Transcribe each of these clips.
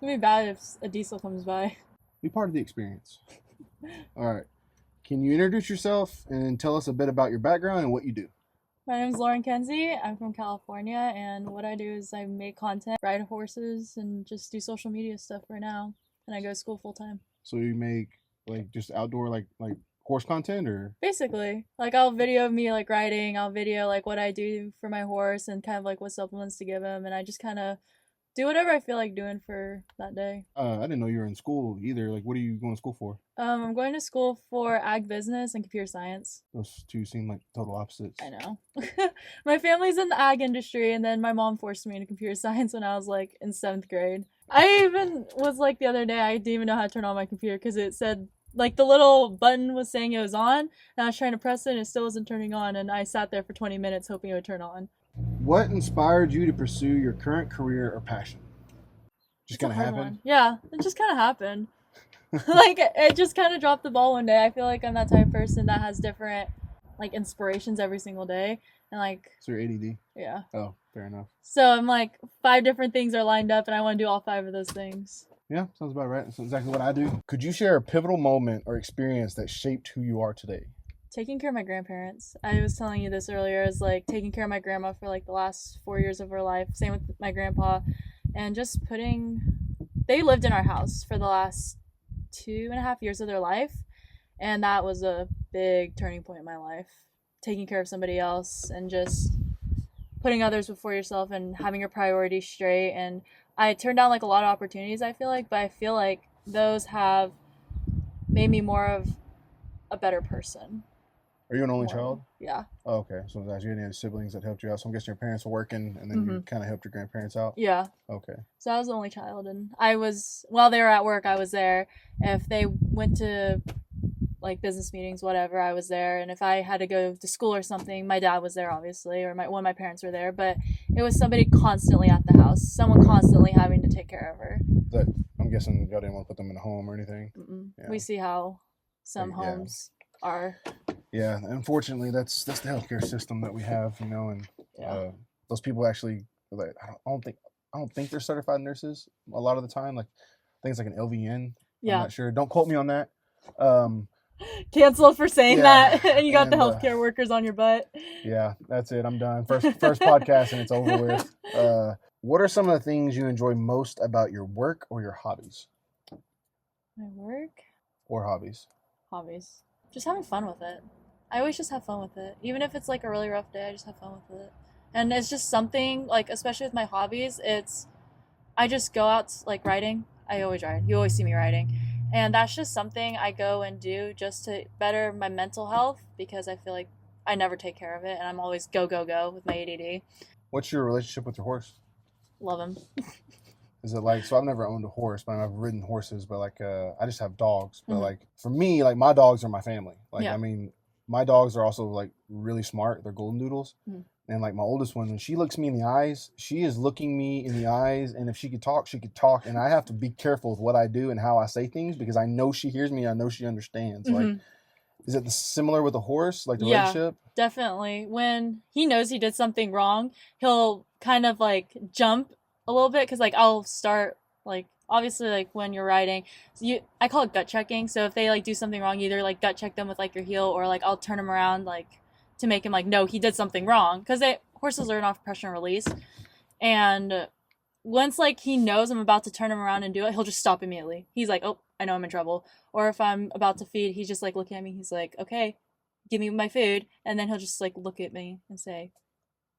gonna be bad if a diesel comes by. Be part of the experience. All right. Can you introduce yourself and tell us a bit about your background and what you do? My name is Lauren Kenzie. I'm from California, and what I do is I make content, ride horses, and just do social media stuff right now. And I go to school full time. So you make like just outdoor like horse content or Basically, like I'll video me like riding. I'll video like what I do for my horse and kind of like what supplements to give him, and I just kind of do whatever I feel like doing for that day. I didn't know you were in school either. Like what are you going to school for? I'm going to school for ag business and computer science. Those two seem like total opposites. I know. My family's in the ag industry, and then my mom forced me into computer science when I was like in 7th grade. I even was like the other day, I didn't even know how to turn on my computer because it said like the little button was saying it was on, and I was trying to press it and it still wasn't turning on, and I sat there for 20 minutes hoping it would turn on. What inspired you to pursue your current career or passion? Just kind of happened? Yeah, it just kind of happened. Like, it just kind of dropped the ball one day. I feel like I'm that type of person that has different, like, inspirations every single day. And, like... So you're ADD? Yeah. Oh, fair enough. So I'm, like, 5 different things are lined up, and I want to do all 5 of those things. Yeah, sounds about right. That's exactly what I do. Could you share a pivotal moment or experience that shaped who you are today? Taking care of my grandparents. I was telling you this earlier, is like taking care of my grandma for like the last 4 years of her life. Same with my grandpa. And just they lived in our house for the last 2.5 years of their life. And that was a big turning point in my life. Taking care of somebody else and just putting others before yourself and having your priorities straight. And I turned down like a lot of opportunities, I feel like, but I feel like those have made me more of a better person. Are you an only child? Yeah. Oh, okay. So you had any siblings that helped you out? So I'm guessing your parents were working and then you kind of helped your grandparents out? Yeah. Okay. So I was the only child, and while they were at work, I was there. If they went to like business meetings, whatever, I was there. And if I had to go to school or something, my dad was there, obviously, or one of my parents were there. But it was somebody constantly at the house, someone constantly having to take care of her. But I'm guessing y'all didn't want to put them in a home or anything? Yeah. We see how some homes are. Yeah, unfortunately, that's the healthcare system that we have, and those people actually, like, I don't think they're certified nurses a lot of the time. Like, I think it's like an LVN. Yeah. I'm not sure. Don't quote me on that. Canceled for saying that, and you got the healthcare workers on your butt. Yeah, that's it. I'm done. First podcast, and it's over with. What are some of the things you enjoy most about your work or your hobbies? My work or hobbies? Hobbies. Just having fun with it. I always just have fun with it. Even if it's like a really rough day, I just have fun with it. And it's just something, like, especially with my hobbies, I just go out, like, riding. I always ride. You always see me riding. And that's just something I go and do just to better my mental health, because I feel like I never take care of it, and I'm always go, go, go with my ADD. What's your relationship with your horse? Love him. Is it like, so I've never owned a horse, but I've ridden horses, but like, I just have dogs. But like, for me, like, my dogs are my family. Like, I mean, my dogs are also like really smart. They're golden doodles. And like my oldest one, when she looks me in the eyes, she is looking me in the eyes. And if she could talk, she could talk. And I have to be careful with what I do and how I say things, because I know she hears me. I know she understands. Like, is it similar with a horse, like the relationship? Definitely. When he knows he did something wrong, he'll kind of like jump a little bit, because like I'll start, like, obviously, like when you're riding, I call it gut checking. So if they like do something wrong, either like gut check them with like your heel, or like I'll turn him around like to make him like, no, he did something wrong, because horses learn off pressure and release. And once like he knows I'm about to turn him around and do it, he'll just stop immediately. He's like, oh, I know I'm in trouble. Or if I'm about to feed, he's just like looking at me. He's like, okay, give me my food. And then he'll just like look at me and say,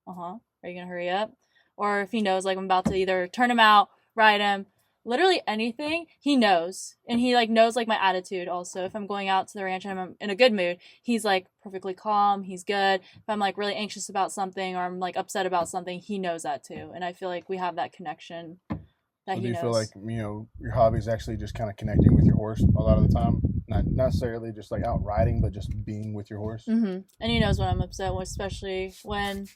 are you gonna hurry up? Or if he knows like I'm about to either turn him out, ride him, literally anything, he knows. And he like knows like my attitude also. If I'm going out to the ranch and I'm in a good mood, he's like perfectly calm, he's good. If I'm like really anxious about something, or I'm like upset about something, he knows that too. And I feel like we have that connection that he knows. Do you feel like, your hobby is actually just kind of connecting with your horse a lot of the time? Not necessarily just like out riding, but just being with your horse? And he knows when I'm upset, especially when,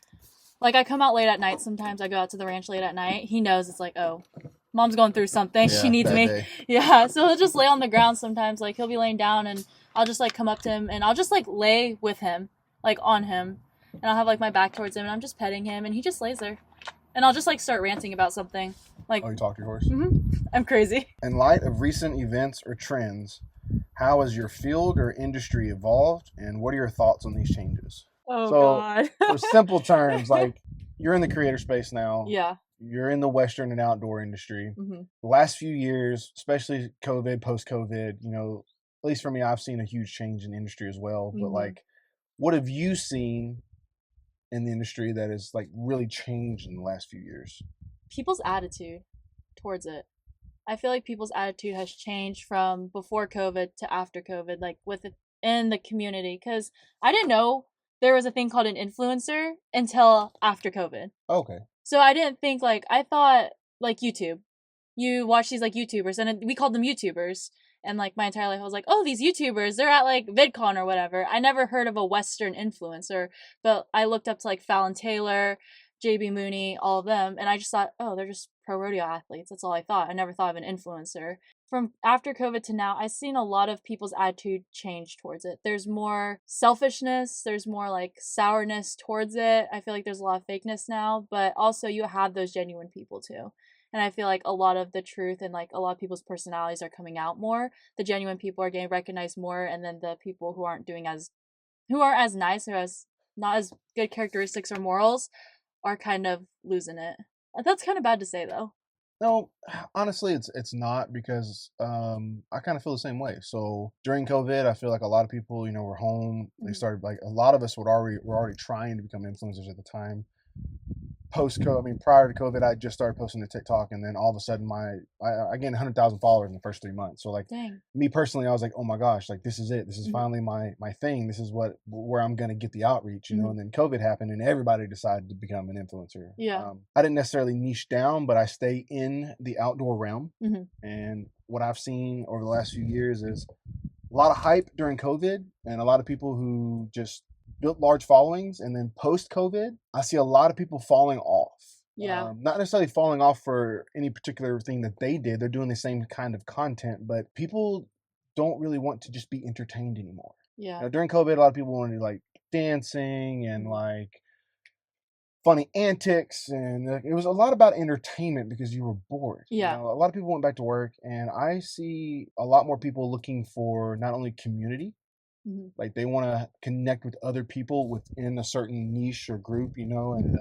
like, I come out late at night sometimes. I go out to the ranch late at night. He knows it's like, oh, mom's going through something. She needs me. Day. Yeah, so he'll just lay on the ground sometimes. Like, he'll be laying down, and I'll just, like, come up to him, and I'll just, like, lay with him, like, on him. And I'll have, like, my back towards him, and I'm just petting him, and he just lays there. and I'll just like start ranting about something. Like, Oh, you talk to your horse? I'm crazy. In light of recent events or trends, how has your field or industry evolved, and what are your thoughts on these changes? Oh So, God. for simple terms, like you're in the creator space now. Yeah. You're in the Western and outdoor industry. Mm-hmm. The last few years, especially COVID, post-COVID, you know, at least for me, I've seen a huge change in the industry as well. But like, what have you seen in the industry that has like really changed in the last few years? People's attitude towards it. I feel like people's attitude has changed from before COVID to after COVID, like in the community. Because I didn't know there was a thing called an influencer until after COVID. Okay. So I didn't think like, I thought like YouTube. You watch these like YouTubers, and we called them YouTubers. And like my entire life, I was like, oh, these YouTubers, they're at like VidCon or whatever. I never heard of a Western influencer, but I looked up to like Fallon Taylor, JB Mooney, all of them, and I just thought, oh, they're just pro rodeo athletes. That's all I thought. I never thought of an influencer. From after COVID to now, I've seen a lot of people's attitude change towards it. There's more selfishness, there's more like sourness towards it. I feel like there's a lot of fakeness now, but also you have those genuine people too. And I feel like a lot of the truth and like a lot of people's personalities are coming out more. The genuine people are getting recognized more, and then the people who aren't as nice or as not as good characteristics or morals are kind of losing it. That's kind of bad to say though. No, honestly, it's not, because I kind of feel the same way. So during COVID, I feel like a lot of people, you know, were home. They started, like, a lot of us were already trying to become influencers at the time. Post-COVID, I mean, prior to COVID, I just started posting to TikTok, and then all of a sudden, I gained 100,000 followers in the first 3 months. So, like, Dang. me personally, I was like, oh my gosh, like, this is it. This is finally my thing. This is where I'm gonna get the outreach, you know. And then COVID happened, and everybody decided to become an influencer. Yeah. I didn't necessarily niche down, but I stay in the outdoor realm. And what I've seen over the last few years is a lot of hype during COVID, and a lot of people who just built large followings, and then post COVID, I see a lot of people falling off. Yeah. Not necessarily falling off for any particular thing that they did. They're doing the same kind of content, but people don't really want to just be entertained anymore. Yeah. You know, during COVID, a lot of people wanted like dancing and like funny antics, and it was a lot about entertainment because you were bored. Yeah. You know, a lot of people went back to work, and I see a lot more people looking for not only community, like they want to connect with other people within a certain niche or group, you know. And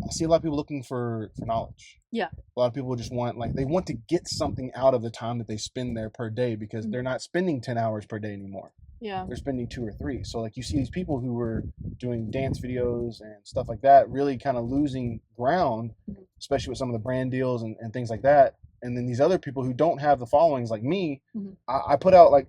I see a lot of people looking for knowledge. Yeah. A lot of people just want, like, they want to get something out of the time that they spend there per day, because they're not spending 10 hours per day anymore. Yeah. They're spending 2 or 3. So like you see these people who were doing dance videos and stuff like that really kind of losing ground, especially with some of the brand deals and things like that. And then these other people who don't have the followings like me, I put out like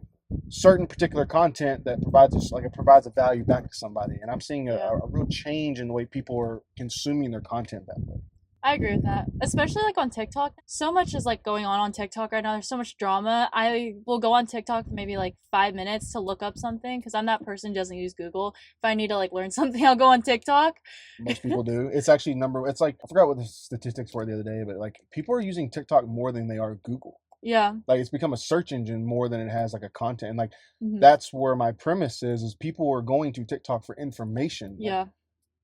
certain particular content that provides a value back to somebody, and I'm seeing a real change in the way people are consuming their content that way. I agree with that, especially like on TikTok. So much is like going on TikTok right now. There's so much drama. I will go on TikTok for maybe like 5 minutes to look up something, because I'm that person who doesn't use Google. If I need to like learn something, I'll go on TikTok. Most people do. It's actually it's like, I forgot what the statistics were the other day, but like people are using TikTok more than they are Google. Yeah. Like it's become a search engine more than it has like a content. And like that's where my premise is people are going to TikTok for information. Yeah. Like,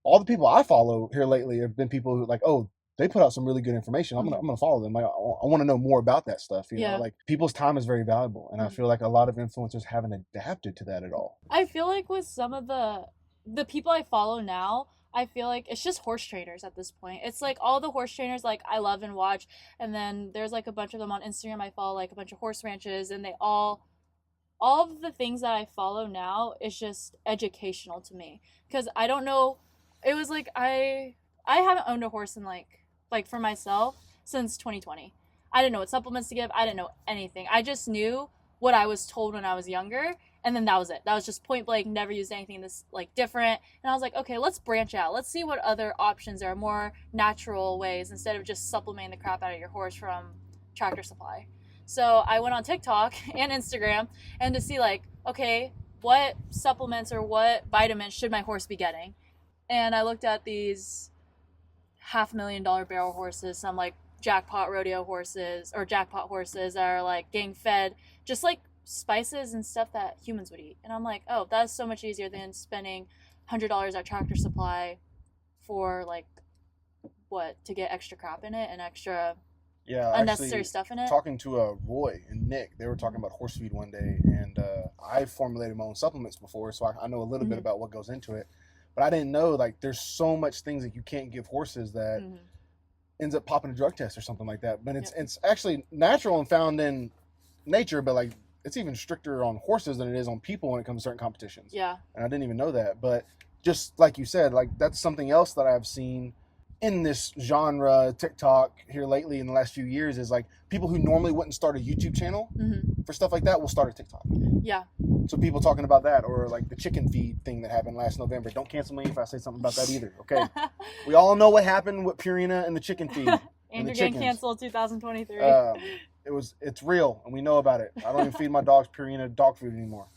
all the people I follow here lately have been people who like, oh, they put out some really good information. I'm gonna follow them. Like, I want to know more about that stuff. You know, like people's time is very valuable, and I feel like a lot of influencers haven't adapted to that at all. I feel like with some of the people I follow now, I feel like it's just horse trainers at this point. It's like all the horse trainers like I love and watch, and then there's like a bunch of them on Instagram. I follow like a bunch of horse ranches, and they all of the things that I follow now is just educational to me, because I don't know. It was like I haven't owned a horse in like for myself since 2020. I didn't know what supplements to give. I didn't know anything. I just knew what I was told when I was younger, and then that was it. That was just point blank. Never used anything this like different. And I was like, okay, let's branch out. Let's see what other options are, more natural ways, instead of just supplementing the crap out of your horse from Tractor Supply. So I went on TikTok and Instagram and to see like, okay, what supplements or what vitamins should my horse be getting? And I looked at these $500,000 barrel horses, some like jackpot rodeo horses or jackpot horses that are like getting fed just like spices and stuff that humans would eat. And I'm like, oh, that's so much easier than spending $100 at Tractor Supply for like to get extra crap in it and extra Yeah, unnecessary actually, stuff in it. talking to Roy and Nick, they were talking about horse feed one day, and I formulated my own supplements before, so I know a little bit about what goes into it. But I didn't know, like, there's so much things that you can't give horses that ends up popping a drug test or something like that. But it's actually natural and found in nature, but like it's even stricter on horses than it is on people when it comes to certain competitions. Yeah. And I didn't even know that. But just like you said, like that's something else that I've seen in this genre TikTok here lately in the last few years is like people who normally wouldn't start a YouTube channel for stuff like that will start a TikTok. Yeah. So people talking about that, or like the chicken feed thing that happened last November. Don't cancel me if I say something about that either. Okay. We all know what happened with Purina and the chicken feed. And you're getting canceled 2023. It's real and we know about it. I don't even feed my dogs Purina dog food anymore.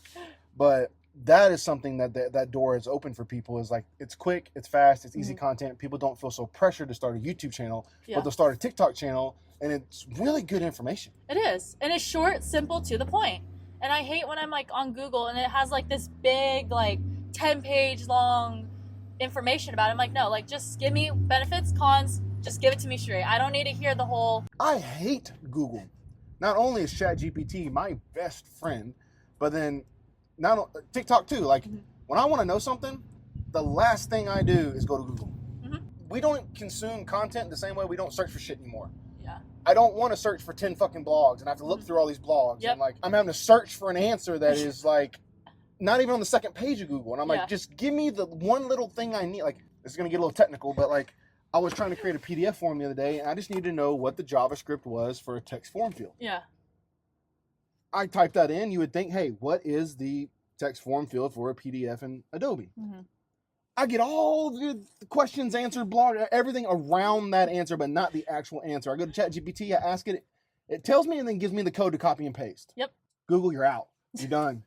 But that is something that door is open for people, is like it's quick, it's fast, it's easy content. People don't feel so pressured to start a YouTube channel, but they'll start a TikTok channel, and it's really good information. It is. And it's short, simple, to the point. And I hate when I'm like on Google and it has like this big like 10-page long information about it. I'm like, no, like just give me benefits, cons, just give it to me straight. I don't need to hear the whole. I hate Google. Not only is ChatGPT my best friend, but then TikTok too. Like when I want to know something, the last thing I do is go to Google. We don't consume content the same way we don't search for shit anymore. Yeah. I don't want to search for 10 fucking blogs and I have to look through all these blogs. And like I'm having to search for an answer that is like not even on the second page of Google. And I'm like, just give me the one little thing I need. Like this is gonna get a little technical, but like I was trying to create a PDF form the other day and I just needed to know what the JavaScript was for a text form field. Yeah. I typed that in, you would think, hey, what is the text form field for a PDF in Adobe? I get all the questions answered, blog, everything around that answer, but not the actual answer. I go to ChatGPT, I ask it, it tells me and then gives me the code to copy and paste. Yep. Google, you're out. You're done.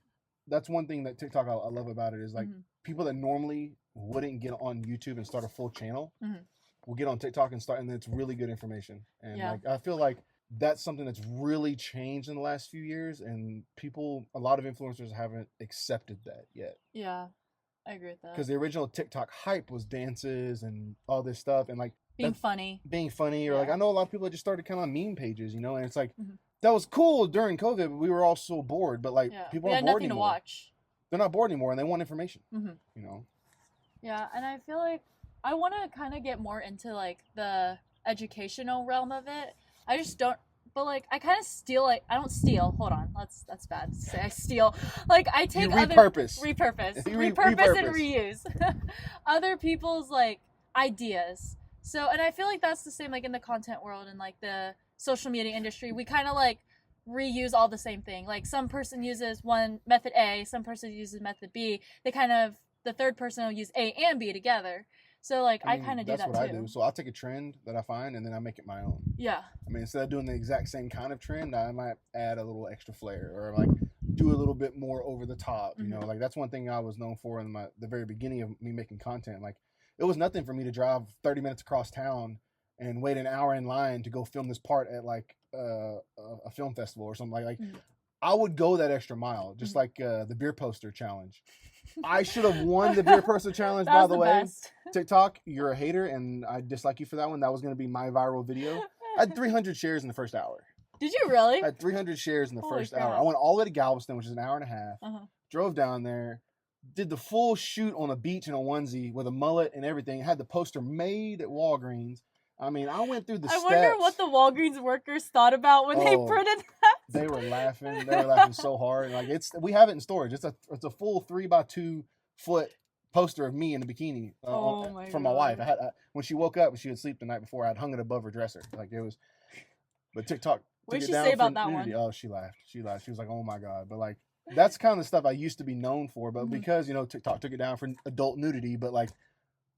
That's one thing that TikTok I love about it is like people that normally wouldn't get on YouTube and start a full channel will get on TikTok and start, and it's really good information. And like I feel like that's something that's really changed in the last few years, and a lot of influencers haven't accepted that yet. Yeah. I agree with that. Because the original TikTok hype was dances and all this stuff, and like being funny, or like I know a lot of people that just started kind of on meme pages, you know, and it's like that was cool during COVID, but we were all so bored. But like people aren't bored anymore. To watch. They're not bored anymore, and they want information. You know. Yeah, and I feel like I want to kind of get more into like the educational realm of it. I just don't. But like I kind of steal, like I don't steal. Hold on, that's bad to say. I steal. Like I take repurpose and reuse other people's like ideas. So, and I feel like that's the same like in the content world and like the social media industry. We kind of like reuse all the same thing. Like some person uses one method A, some person uses method B. The third person will use A and B together. So, like, I kind of do that, too. That's what I do. So, I'll take a trend that I find, and then I make it my own. Yeah. I mean, instead of doing the exact same kind of trend, I might add a little extra flair, or, like, do a little bit more over the top, you know? Like, that's one thing I was known for in the very beginning of me making content. Like, it was nothing for me to drive 30 minutes across town and wait an hour in line to go film this part at, like, a film festival or something. Like I would go that extra mile, just like the beer poster challenge. I should have won the beer poster challenge, by the way. Best. TikTok, you're a hater, and I dislike you for that one. That was going to be my viral video. I had 300 shares in the first hour. Did you really? I had 300 shares in the first hour. I went all the way to Galveston, which is an hour and a half. Drove down there, did the full shoot on a beach in a onesie with a mullet and everything. Had the poster made at Walgreens. I mean, I went through the steps. I wonder what the Walgreens workers thought about when they printed that. They were laughing. They were laughing so hard. Like we have it in storage. It's a full 3x2 foot poster of me in a bikini from my wife. When she woke up, she would sleep the night before. I'd hung it above her dresser. Like it was. But TikTok. What did she say about that one? Oh, she laughed. She was like, "Oh my god!" But like that's kind of stuff I used to be known for. But because TikTok took it down for adult nudity. But like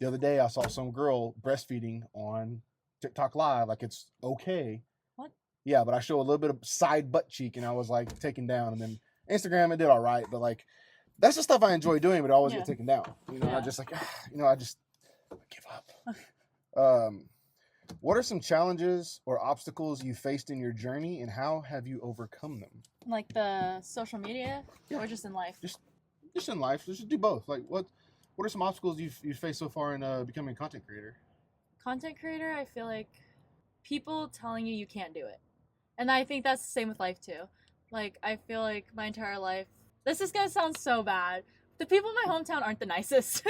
the other day, I saw some girl breastfeeding on TikTok Live, like it's okay. What? Yeah, but I show a little bit of side butt cheek, and I was like taken down. And then Instagram, it did all right, but like that's the stuff I enjoy doing, but I always get taken down. I just like, I just give up. What are some challenges or obstacles you faced in your journey, and how have you overcome them? Like the social media, or just in life? Just in life. Just do both. Like what are some obstacles you've faced so far in becoming a content creator? content creator, I feel like people telling you can't do it. And I think that's the same with life too. Like, I feel like my entire life, this is gonna sound so bad. The people in my hometown aren't the nicest.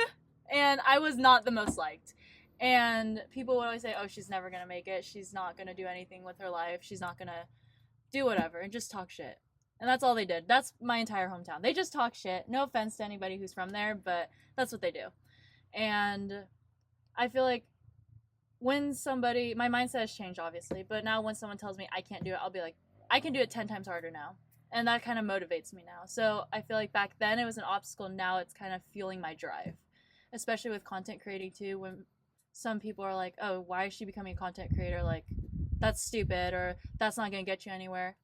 And I was not the most liked. And people would always say, oh, she's never gonna make it. She's not gonna do anything with her life. She's not gonna do whatever, and just talk shit. And that's all they did. That's my entire hometown. They just talk shit. No offense to anybody who's from there, but that's what they do. And I feel like when somebody, my mindset has changed obviously, but now when someone tells me I can't do it, I'll be like, I can do it 10 times harder now. And that kind of motivates me now. So I feel like back then it was an obstacle. Now it's kind of fueling my drive, especially with content creating too. When some people are like, oh, why is she becoming a content creator? Like, that's stupid, or that's not going to get you anywhere.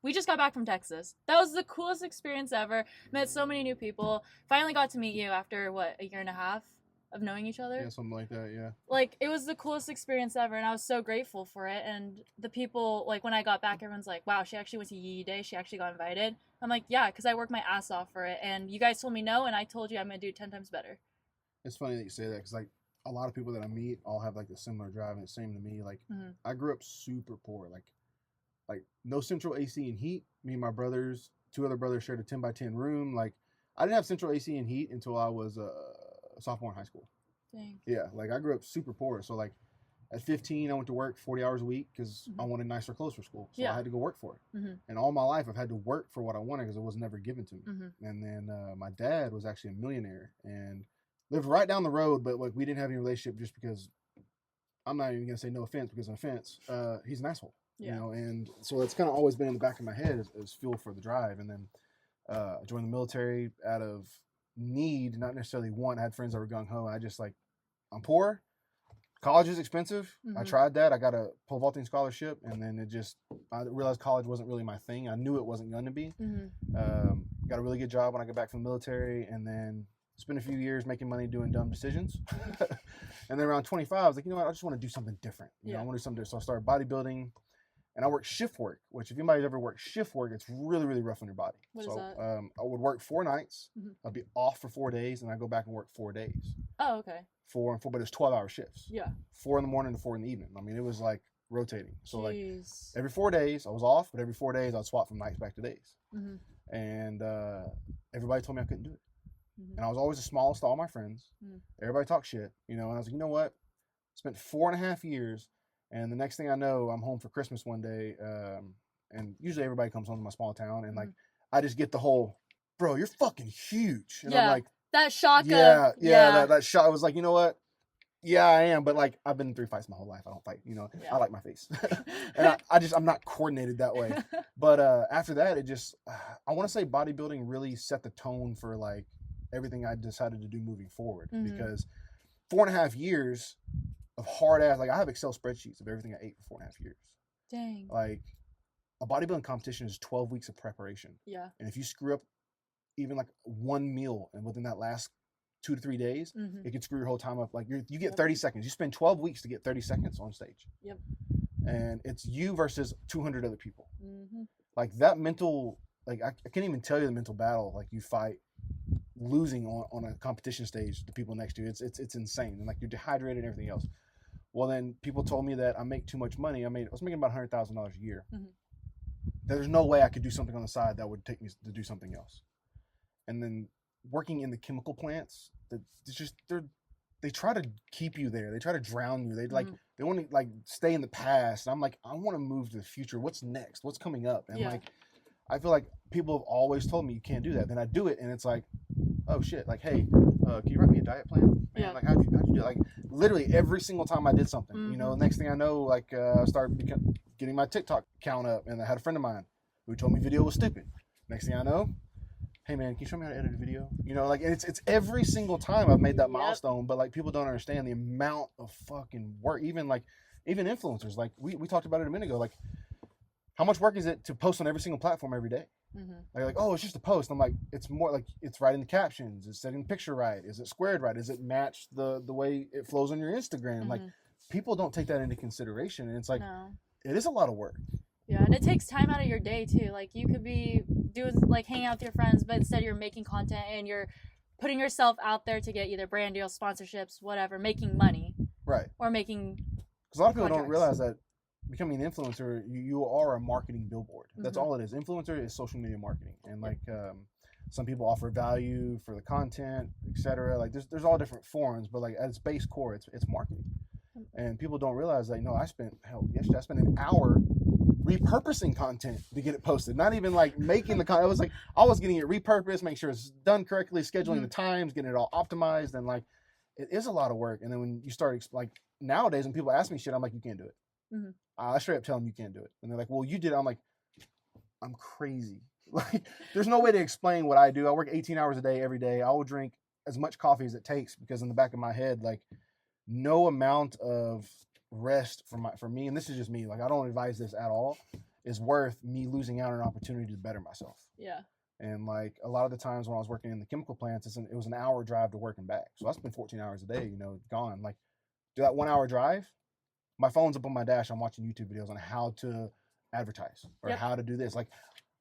We just got back from Texas. That was the coolest experience ever. Met so many new people. Finally got to meet you after, what, a year and a half of knowing each other? Yeah, something like that, yeah. Like, it was the coolest experience ever, and I was so grateful for it. And the people, like, when I got back, everyone's like, wow, she actually went to Yee Day. She actually got invited. I'm like, yeah, because I worked my ass off for it. And you guys told me no, and I told you I'm going to do it 10 times better. It's funny that you say that, because, like, a lot of people that I meet all have, like, a similar drive, and it's same to me. Like, I grew up super poor. Like, no central AC and heat. Me and my brothers, 2 other brothers shared a 10 by 10 room. Like, I didn't have central AC and heat until I was a sophomore in high school. Dang. Yeah, like, I grew up super poor. So, like, at 15, I went to work 40 hours a week because I wanted nicer clothes for school. So I had to go work for it. And all my life, I've had to work for what I wanted because it was never given to me. And then my dad was actually a millionaire and lived right down the road, but, like, we didn't have any relationship just because, I'm not even going to say no offense because of offense. He's an asshole. You know, and so it's kind of always been in the back of my head as fuel for the drive. And then I joined the military out of need, not necessarily want. I had friends that were gung ho. I just, like, I'm poor. College is expensive. I tried that. I got a pole vaulting scholarship, and then I realized college wasn't really my thing. I knew it wasn't going to be. Got a really good job when I got back from the military, and then spent a few years making money doing dumb decisions. And then around 25, I was like, you know what? I just want to do something different. You know, I want to do something different. So I started bodybuilding. And I worked shift work, which if anybody's ever worked shift work, it's really, really rough on your body. What so is that? I would work 4 nights. I'd be off for 4 days, and I'd go back and work 4 days. Oh, okay. 4 and 4, but it was 12-hour shifts. Yeah. 4 in the morning to 4 in the evening. I mean, it was like rotating. So Jeez. like every 4 days I was off, but every 4 days I'd swap from nights back to days. And everybody told me I couldn't do it. And I was always the smallest of all my friends. Everybody talked shit, you know, and I was like, you know what? Spent 4.5 years. And the next thing I know, I'm home for Christmas one day, and usually everybody comes home to my small town, and like I just get the whole, bro, you're fucking huge, and I'm like, that shock. That shock. I was like, you know what? Yeah, I am, but like I've been in 3 fights my whole life. I don't fight, you know. I like my face, and I'm not coordinated that way. But after that, it just I want to say bodybuilding really set the tone for like everything I decided to do moving forward, because 4.5 years of hard ass, like I have Excel spreadsheets of everything I ate for 4.5 years. Dang. Like a bodybuilding competition is 12 weeks of preparation. Yeah. And if you screw up even like one meal and within that last 2 to 3 days, it can screw your whole time up. Like you get 30 seconds. You spend 12 weeks to get 30 seconds on stage. Yep. And it's you versus 200 other people. Like that mental, like I can't even tell you the mental battle like you fight losing on a competition stage to people next to you. It's insane. And like you're dehydrated and everything else. Well, then people told me that I make too much money. I was making about $100,000 a year. There's no way I could do something on the side that would take me to do something else. And then working in the chemical plants, they try to keep you there. They try to drown you. They want to like stay in the past. And I'm like, I want to move to the future. What's next? What's coming up? And like, I feel like people have always told me you can't do that. Then I do it, and it's like, oh shit! Like, hey, can you write me a diet plan? Man, like, how'd you do it? Like, literally every single time I did something, you know. Next thing I know, like, I started getting my TikTok count up, and I had a friend of mine who told me video was stupid. Next thing I know, hey man, can you show me how to edit a video? You know, like, and it's every single time I've made that milestone, but like people don't understand the amount of fucking work. Even influencers, like we talked about it a minute ago, like. How much work is it to post on every single platform every day? Like, oh, it's just a post. I'm like, it's more like it's writing the captions, it's setting the picture right, is it squared right, is it match the way it flows on your Instagram? Like, people don't take that into consideration, and it's like, it is a lot of work. Yeah, and it takes time out of your day too. Like, you could be doing like hanging out with your friends, but instead you're making content and you're putting yourself out there to get either brand deals, sponsorships, whatever, making money. Right. Or making Because a lot of people contracts. don't realize that becoming an influencer, you are a marketing billboard. That's Mhm. all it is. Influencer is social media marketing, and like some people offer value for the content, etc. Like there's all different forms, but like at its base core, it's marketing. And people don't realize that, yesterday I spent an hour repurposing content to get it posted. Not even like making the content. It was like I was getting it repurposed, make sure it's done correctly, scheduling the times, getting it all optimized, and like it is a lot of work. And then when you start like nowadays, when people ask me shit, I'm like, you can't do it. Mhm. I straight up tell them you can't do it, and they're like, well, you did it. I'm like, I'm crazy. Like, there's no way to explain what I do. I work 18 hours a day every day. I will drink as much coffee as it takes because in the back of my head, like, no amount of rest for me, and this is just me. Like, I don't advise this at all. Is worth me losing out on an opportunity to better myself. Yeah. And like a lot of the times when I was working in the chemical plants, it was an hour drive to work and back. So I spent 14 hours a day, gone. Like, do that 1 hour drive. My phone's up on my dash. I'm watching YouTube videos on how to advertise or how to do this. Like,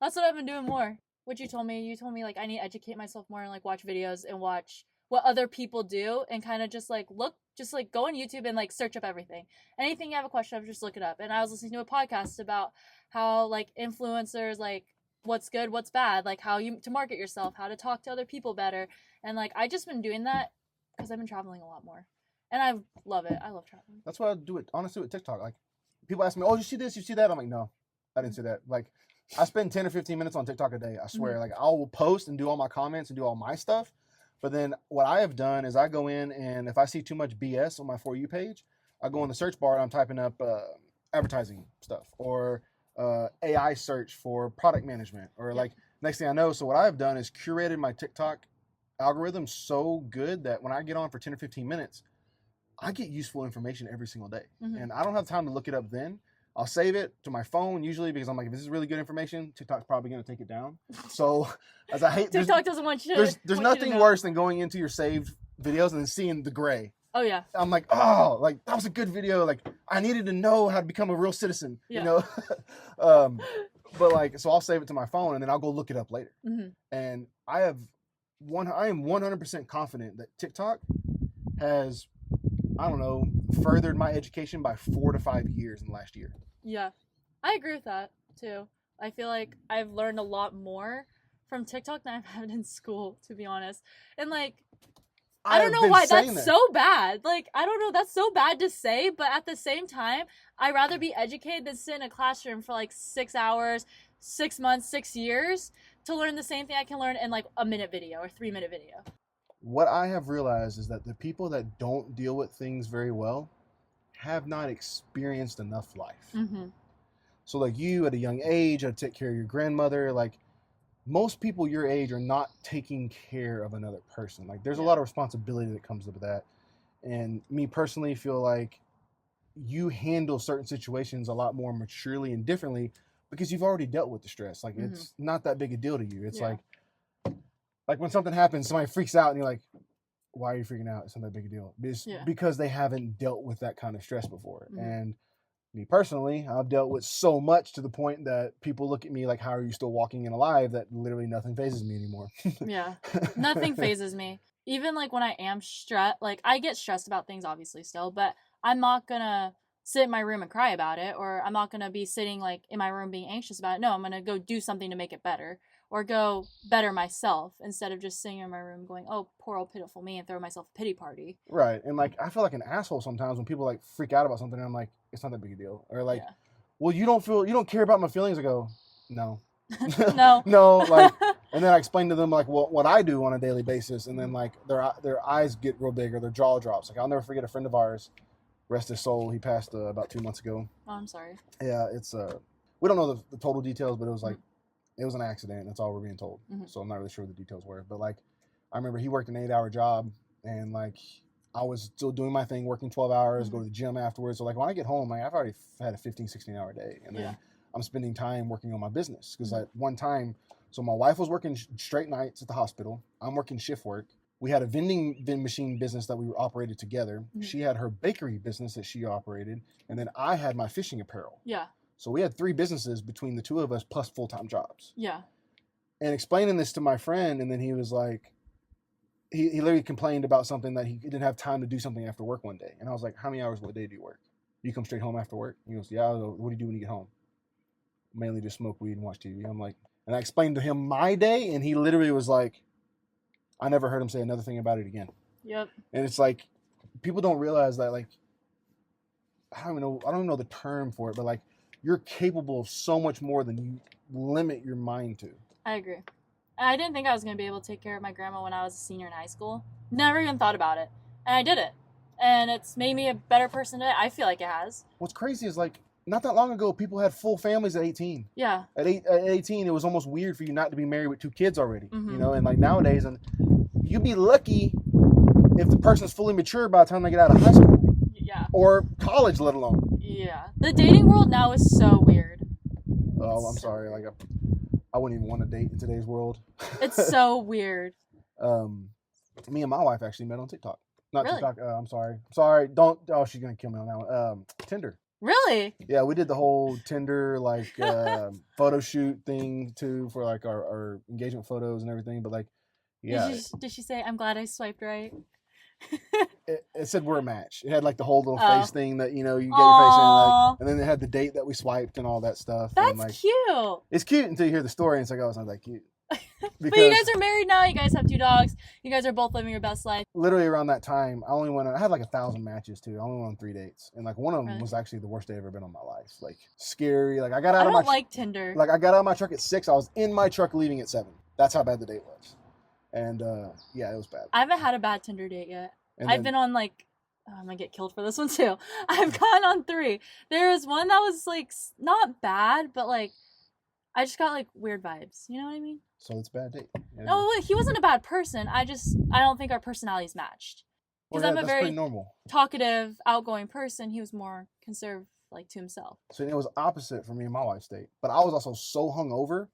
that's what I've been doing more. What you told me like I need to educate myself more and like watch videos and watch what other people do and kind of just like go on YouTube and like search up everything. Anything you have a question of, just look it up. And I was listening to a podcast about how like influencers, like what's good, what's bad, like how you to market yourself, how to talk to other people better. And like I just been doing that because I've been traveling a lot more. And I love it. I love traveling. That's why I do it, honestly, with TikTok. Like, people ask me, oh, you see this, you see that? I'm like, no, I didn't see that. Like, I spend 10 or 15 minutes on TikTok a day, I swear. Like, I will post and do all my comments and do all my stuff. But then what I have done is I go in, and if I see too much BS on my For You page, I go in the search bar and I'm typing up advertising stuff or AI search for product management or like next thing I know. So what I've done is curated my TikTok algorithm so good that when I get on for 10 or 15 minutes, I get useful information every single day. And I don't have time to look it up then. I'll save it to my phone usually because I'm like, if this is really good information, TikTok's probably going to take it down. So as I hate TikTok doesn't want you to there's nothing worse than going into your saved videos and then seeing the gray. Oh yeah. I'm like, oh, like that was a good video. Like I needed to know how to become a real citizen, but like, so I'll save it to my phone and then I'll go look it up later. And I am 100% confident that TikTok has, I don't know, furthered my education by 4 to 5 years in the last year. Yeah, I agree with that too. I feel like I've learned a lot more from TikTok than I've had in school, to be honest. And like, I don't know why that's so bad. Like, I don't know, that's so bad to say, but at the same time, I'd rather be educated than sit in a classroom for like 6 hours, 6 months, 6 years to learn the same thing I can learn in like a minute video or 3-minute video. What I have realized is that the people that don't deal with things very well have not experienced enough life. So like you at a young age had to take care of your grandmother. Like most people your age are not taking care of another person. Like there's a lot of responsibility that comes with that. And me personally feel like you handle certain situations a lot more maturely and differently because you've already dealt with the stress. Like it's not that big a deal to you. It's like when something happens, somebody freaks out and you're like, why are you freaking out? It's not that big a deal. It's because they haven't dealt with that kind of stress before. And me personally, I've dealt with so much to the point that people look at me like, how are you still walking and alive? That literally nothing phases me anymore. Yeah, nothing phases me. Even like when I am stressed, like I get stressed about things obviously still, but I'm not gonna sit in my room and cry about it, or I'm not gonna be sitting like in my room being anxious about it. No, I'm gonna go do something to make it better. Or go better myself instead of just sitting in my room going, oh, poor old pitiful me, and throw myself a pity party. Right. And like, I feel like an asshole sometimes when people like freak out about something and I'm like, it's not that big a deal. Or like, well, you don't care about my feelings. I go, no. No. Like, and then I explain to them like what I do on a daily basis. And then like their eyes get real big or their jaw drops. Like I'll never forget a friend of ours, rest his soul. He passed about 2 months ago. Oh, I'm sorry. Yeah. It's, we don't know the total details, but it was like, it was an accident. That's all we're being told. So I'm not really sure what the details were. But like, I remember he worked an 8-hour job and like I was still doing my thing, working 12 hours, go to the gym afterwards. So like when I get home, like I've already had a 15, 16-hour day. And then I'm spending time working on my business. Because at one time, so my wife was working straight nights at the hospital. I'm working shift work. We had a vending machine business that we operated together. She had her bakery business that she operated. And then I had my fishing apparel. Yeah. So we had 3 businesses between the 2 of us plus full-time jobs. Yeah. And explaining this to my friend, and then he was like, he literally complained about something that he didn't have time to do something after work one day. And I was like, how many hours a day do you work? You come straight home after work? He goes, yeah. I go, what do you do when you get home? Mainly just smoke weed and watch TV. I'm like, and I explained to him my day, and he literally was like, I never heard him say another thing about it again. Yep. And it's like, people don't realize that, like, I don't even know the term for it, but like, you're capable of so much more than you limit your mind to. I agree. I didn't think I was going to be able to take care of my grandma when I was a senior in high school. Never even thought about it. And I did it. And it's made me a better person today. I feel like it has. What's crazy is, like, not that long ago, people had full families at 18. Yeah. At 18, it was almost weird for you not to be married with 2 kids already. Mm-hmm. You know, and like nowadays, and you'd be lucky if the person's fully mature by the time they get out of high school. Yeah. Or college, let alone. Yeah. The dating world now is so weird. Oh, I'm sorry. Like, I wouldn't even want to date in today's world. It's so weird. Me and my wife actually met on TikTok. Not Really? TikTok. I'm sorry. Don't. Oh, she's gonna kill me on that one. Tinder. Really? Yeah, we did the whole Tinder like photo shoot thing too for like our engagement photos and everything. But like, yeah. Did she say, I'm glad I swiped right? It said we're a match. It had like the whole little face thing that, you know, you get your face in, like, and then it had the date that we swiped and all that stuff. That's and, like, cute. It's cute until you hear the story and it's like, oh, it's not that cute. But you guys are married now. You guys have 2 dogs. You guys are both living your best life. Literally around that time, I had like 1,000 matches too. I only went on 3 dates, and like one of them was actually the worst day I've ever been on my life. Like scary. Like I don't like Tinder. Like I got out of my truck at 6. I was in my truck leaving at 7. That's how bad the date was. And yeah, it was bad. I haven't had a bad Tinder date yet. I've been on like, I'm gonna get killed for this one too. I've gone on 3. There was one that was like not bad, but like I just got like weird vibes. You know what I mean? So it's a bad date. Yeah. No, he wasn't a bad person. I don't think our personalities matched. Because I'm a very talkative, outgoing person. He was more conservative, like to himself. So it was opposite for me and my wife's date. But I was also so hungover,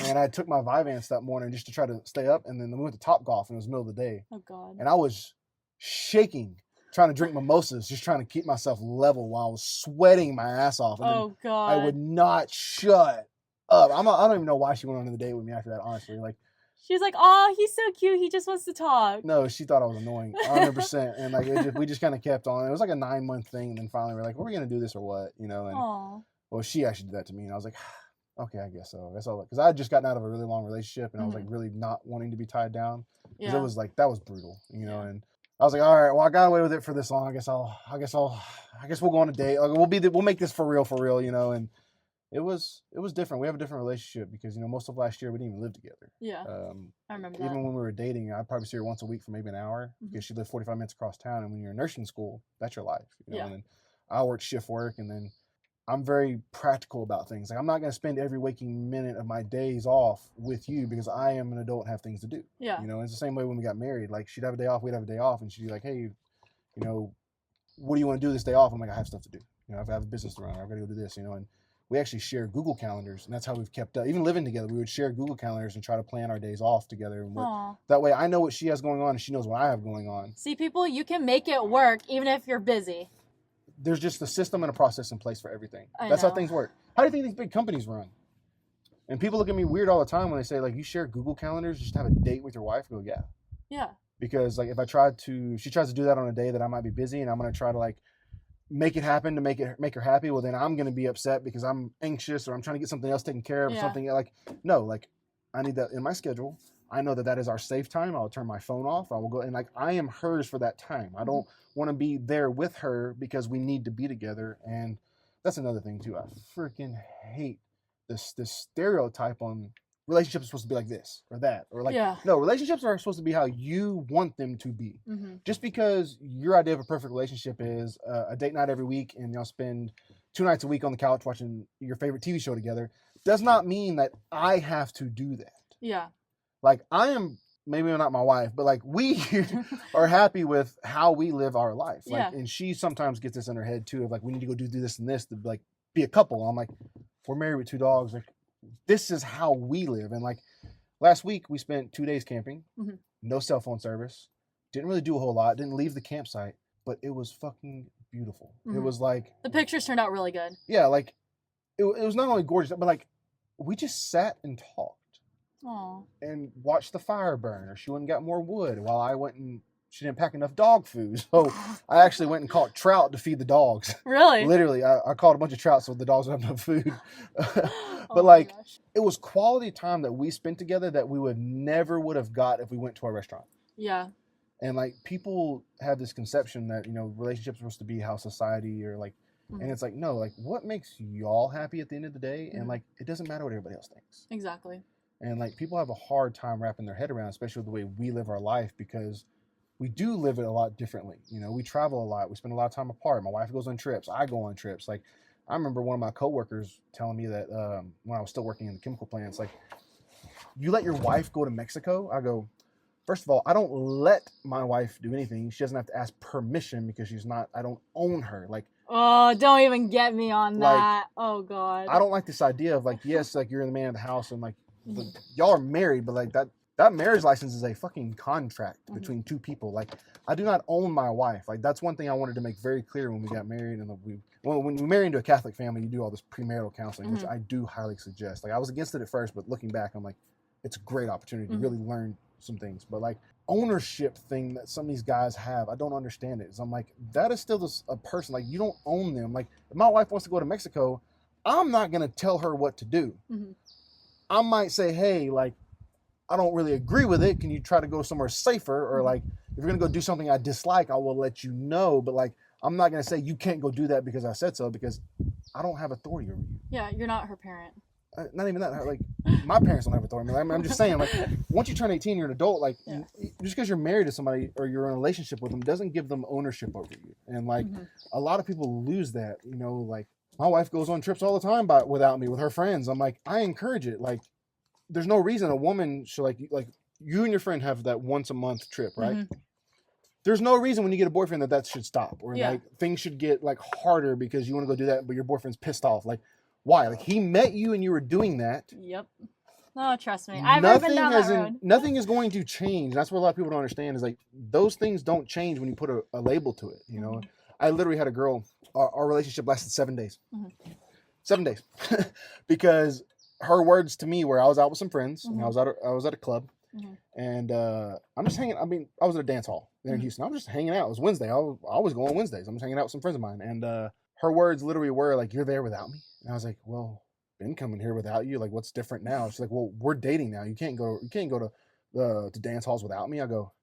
and I took my Vyvanse that morning just to try to stay up. And then we went to Topgolf, and it was the middle of the day. Oh God! And I was shaking, trying to drink mimosas, just trying to keep myself level while I was sweating my ass off. And oh God! I would not shut up. I don't even know why she went on the date with me after that. Honestly, like. She's like, oh, he's so cute. He just wants to talk. No, she thought I was annoying, 100%. And like, we just kind of kept on. It was like a 9-month thing, and then finally we're like, "Are we gonna do this or what?" You know. And aww. Well, she actually did that to me, and I was like, "Okay, I guess so." That's all. Because I had just gotten out of a really long relationship, and I was like really not wanting to be tied down. Because it was like that was brutal, you know. And I was like, "All right, well, I got away with it for this long. I guess we'll go on a date. Like we'll make this for real, you know." And it was different. We have a different relationship because, you know, most of last year we didn't even live together. Yeah. I remember that. Even when we were dating, I'd probably see her once a week for maybe an hour because she lived 45 minutes across town. And when you're in nursing school, that's your life. You know? And then I worked shift work, and then I'm very practical about things. Like I'm not going to spend every waking minute of my days off with you because I am an adult and have things to do. Yeah. You know, and it's the same way when we got married. Like she'd have a day off, we'd have a day off, and she'd be like, "Hey, you know, what do you want to do this day off?" I'm like, "I have stuff to do. You know, I have a business to run. I've got to go do this." You know, and we actually share Google calendars, and that's how we've kept up. Even living together, we would share Google calendars and try to plan our days off together. And that way I know what she has going on and she knows what I have going on. See, people, you can make it work even if you're busy. There's just a system and a process in place for everything. That's how things work. How do you think these big companies run? And people look at me weird all the time when they say, like, you share Google calendars just to have a date with your wife? I go, yeah. Yeah. Because, like, if she tries to do that on a day that I might be busy and I'm going to try to, like, make it happen to make her happy, well then I'm going to be upset because I'm anxious or I'm trying to get something else taken care of or something. Like, no, like I need that in my schedule. I know that is our safe time. I'll turn my phone off. I will go, and like I am hers for that time. I don't want to be there with her because we need to be together. And that's another thing too. I freaking hate this stereotype on relationships are supposed to be like this or that, or like, no, relationships are supposed to be how you want them to be. Just because your idea of a perfect relationship is a date night every week and y'all spend 2 nights a week on the couch watching your favorite TV show together does not mean that I have to do that. Yeah. Like I am, maybe not my wife, but like we are happy with how we live our life. Like, and she sometimes gets this in her head too of like, we need to go do this and this to like be a couple. I'm like, we're married with 2 dogs. Like, this is how we live. And like last week we spent 2 days camping, no cell phone service, didn't really do a whole lot, didn't leave the campsite, but it was fucking beautiful. It was like the pictures turned out really good. Yeah, like it was not only gorgeous, but like we just sat and talked. Oh. and watched the fire burn, or she went and got more wood while I went and she didn't pack enough dog food. So I actually went and caught trout to feed the dogs. Really? Literally, I caught a bunch of trout so the dogs would have enough food. Oh But my like, gosh. it was quality time that we spent together that we would have got if we went to a restaurant. Yeah. And like, people have this conception that, you know, relationships are supposed to be how society or like, and it's like, no, like, what makes y'all happy at the end of the day? And like, it doesn't matter what everybody else thinks. Exactly. And like, people have a hard time wrapping their head around, especially with the way we live our life, because we do live it a lot differently. You know, we travel a lot. We spend a lot of time apart. My wife goes on trips. I go on trips. Like, I remember one of my coworkers telling me that when I was still working in the chemical plants, like, you let your wife go to Mexico? I go, first of all, I don't let my wife do anything. She doesn't have to ask permission because I don't own her. Like, oh, don't even get me on that. Oh God. I don't like this idea of like, yes, like you're the man of the house and like y'all are married, but like that marriage license is a fucking contract between two people. Like, I do not own my wife. Like, that's one thing I wanted to make very clear when we got married. And when we marry into a Catholic family, you do all this premarital counseling, which I do highly suggest. Like, I was against it at first, but looking back, I'm like, it's a great opportunity to really learn some things. But like, ownership thing that some of these guys have, I don't understand it. So I'm like, that is still a person. Like, you don't own them. Like, if my wife wants to go to Mexico, I'm not gonna tell her what to do. I might say, hey, like, I don't really agree with it. Can you try to go somewhere safer? Or like, if you're gonna go do something I dislike, I will let you know. But like, I'm not gonna say you can't go do that because I said so, because I don't have authority over you. Yeah, you're not her parent. Not even that. Like, my parents don't have authority. I'm just saying, like, once you turn 18, you're an adult. Like, just because you're married to somebody or you're in a relationship with them doesn't give them ownership over you. And like, a lot of people lose that. You know, like, my wife goes on trips all the time without me with her friends. I'm like, I encourage it. Like, there's no reason a woman should like you and your friend have that once a month trip, right? There's no reason when you get a boyfriend that should stop, or like things should get like harder because you want to go do that, but your boyfriend's pissed off. Like, why? Like, he met you and you were doing that. Yep. No, trust me. I've never been down that road. Nothing is going to change. That's what a lot of people don't understand is like, those things don't change when you put a label to it. You know, I literally had a girl, our relationship lasted 7 days. 7 days. Because her words to me were, I was out with some friends and I was at a club and I'm just hanging. I mean, I was at a dance hall there in Houston. I was just hanging out. It was Wednesday. I always go on Wednesdays. I'm just hanging out with some friends of mine. And her words literally were like, you're there without me. And I was like, well, been coming here without you. Like, what's different now? She's like, well, we're dating now. You can't go to dance halls without me. I go,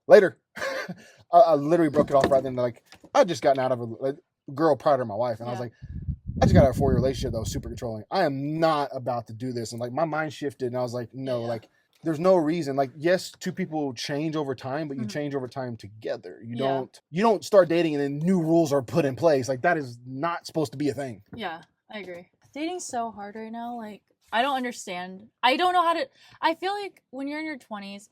later. I literally broke it off right then. Like, I just gotten out of a girl prior to my wife. And I was like, I just got out of a 4-year relationship that was super controlling. I am not about to do this. And like, my mind shifted and I was like, no, like, there's no reason. Like, yes, two people change over time, but you change over time together. You don't start dating and then new rules are put in place. Like, that is not supposed to be a thing. Yeah, I agree. Dating's so hard right now. Like, I don't understand. I don't know how to. I feel like when you're in your 20s,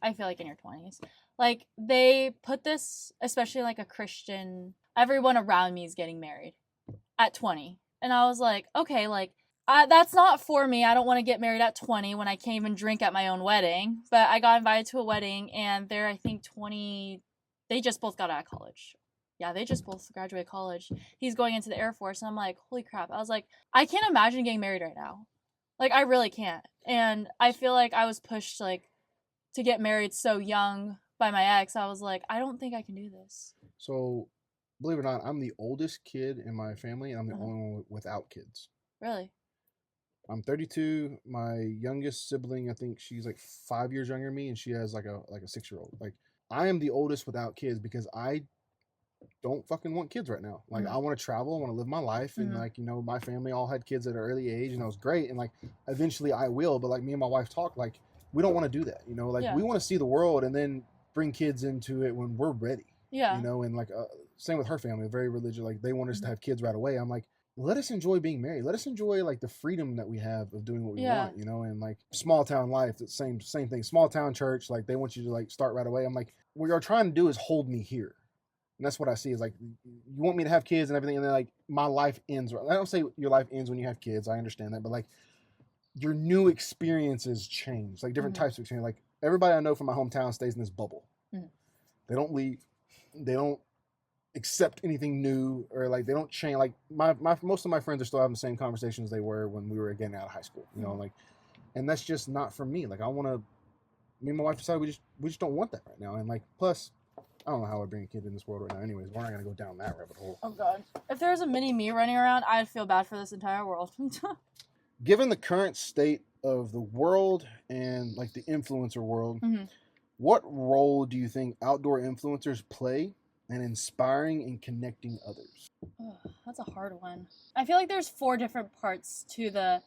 like, they put this, especially like a Christian, everyone around me is getting married at 20. And I was like, okay, like, that's not for me. I don't want to get married at 20 when I can't even drink at my own wedding. But I got invited to a wedding, and they're, I think, 20. They just both got out of college. Yeah, they just both graduated college. He's going into the Air Force, and I'm like, holy crap. I was like, I can't imagine getting married right now. Like, I really can't. And I feel like I was pushed, like, to get married so young by my ex. I was like, I don't think I can do this. So, believe it or not, I'm the oldest kid in my family, and I'm the only one without kids. Really? I'm 32. My youngest sibling, I think she's like 5 years younger than me, and she has like a 6-year-old. Like, I am the oldest without kids because I don't fucking want kids right now. Like, I want to travel, I want to live my life, and like, you know, my family all had kids at an early age, and that was great. And like, eventually I will, but like, me and my wife talk, like, we don't want to do that. You know, like, we want to see the world and then bring kids into it when we're ready. Yeah. You know, and like, same with her family, very religious. Like, they want us to have kids right away. I'm like, let us enjoy being married. Let us enjoy like the freedom that we have of doing what we want, you know, and like small town life, the same thing. Small town church, like, they want you to like start right away. I'm like, what you're trying to do is hold me here. And that's what I see is like, you want me to have kids and everything, and then like my life ends. I don't say your life ends when you have kids. I understand that, but like, your new experiences change, like different types of experience. Like, everybody I know from my hometown stays in this bubble. They don't leave. They don't accept anything new, or like, they don't change. Like, my most of my friends are still having the same conversations they were when we were getting out of high school. You know, like, And that's just not for me. Like, I want to, me and my wife decided we just don't want that right now. And like, plus, I don't know how I bring a kid in this world right now. Anyways, we're not gonna go down that rabbit hole. Oh God! If there was a mini me running around, I'd feel bad for this entire world. Given the current state of the world and like the influencer world, what role do you think outdoor influencers play in inspiring and connecting others? Oh, that's a hard one. I feel like there's 4 different parts to the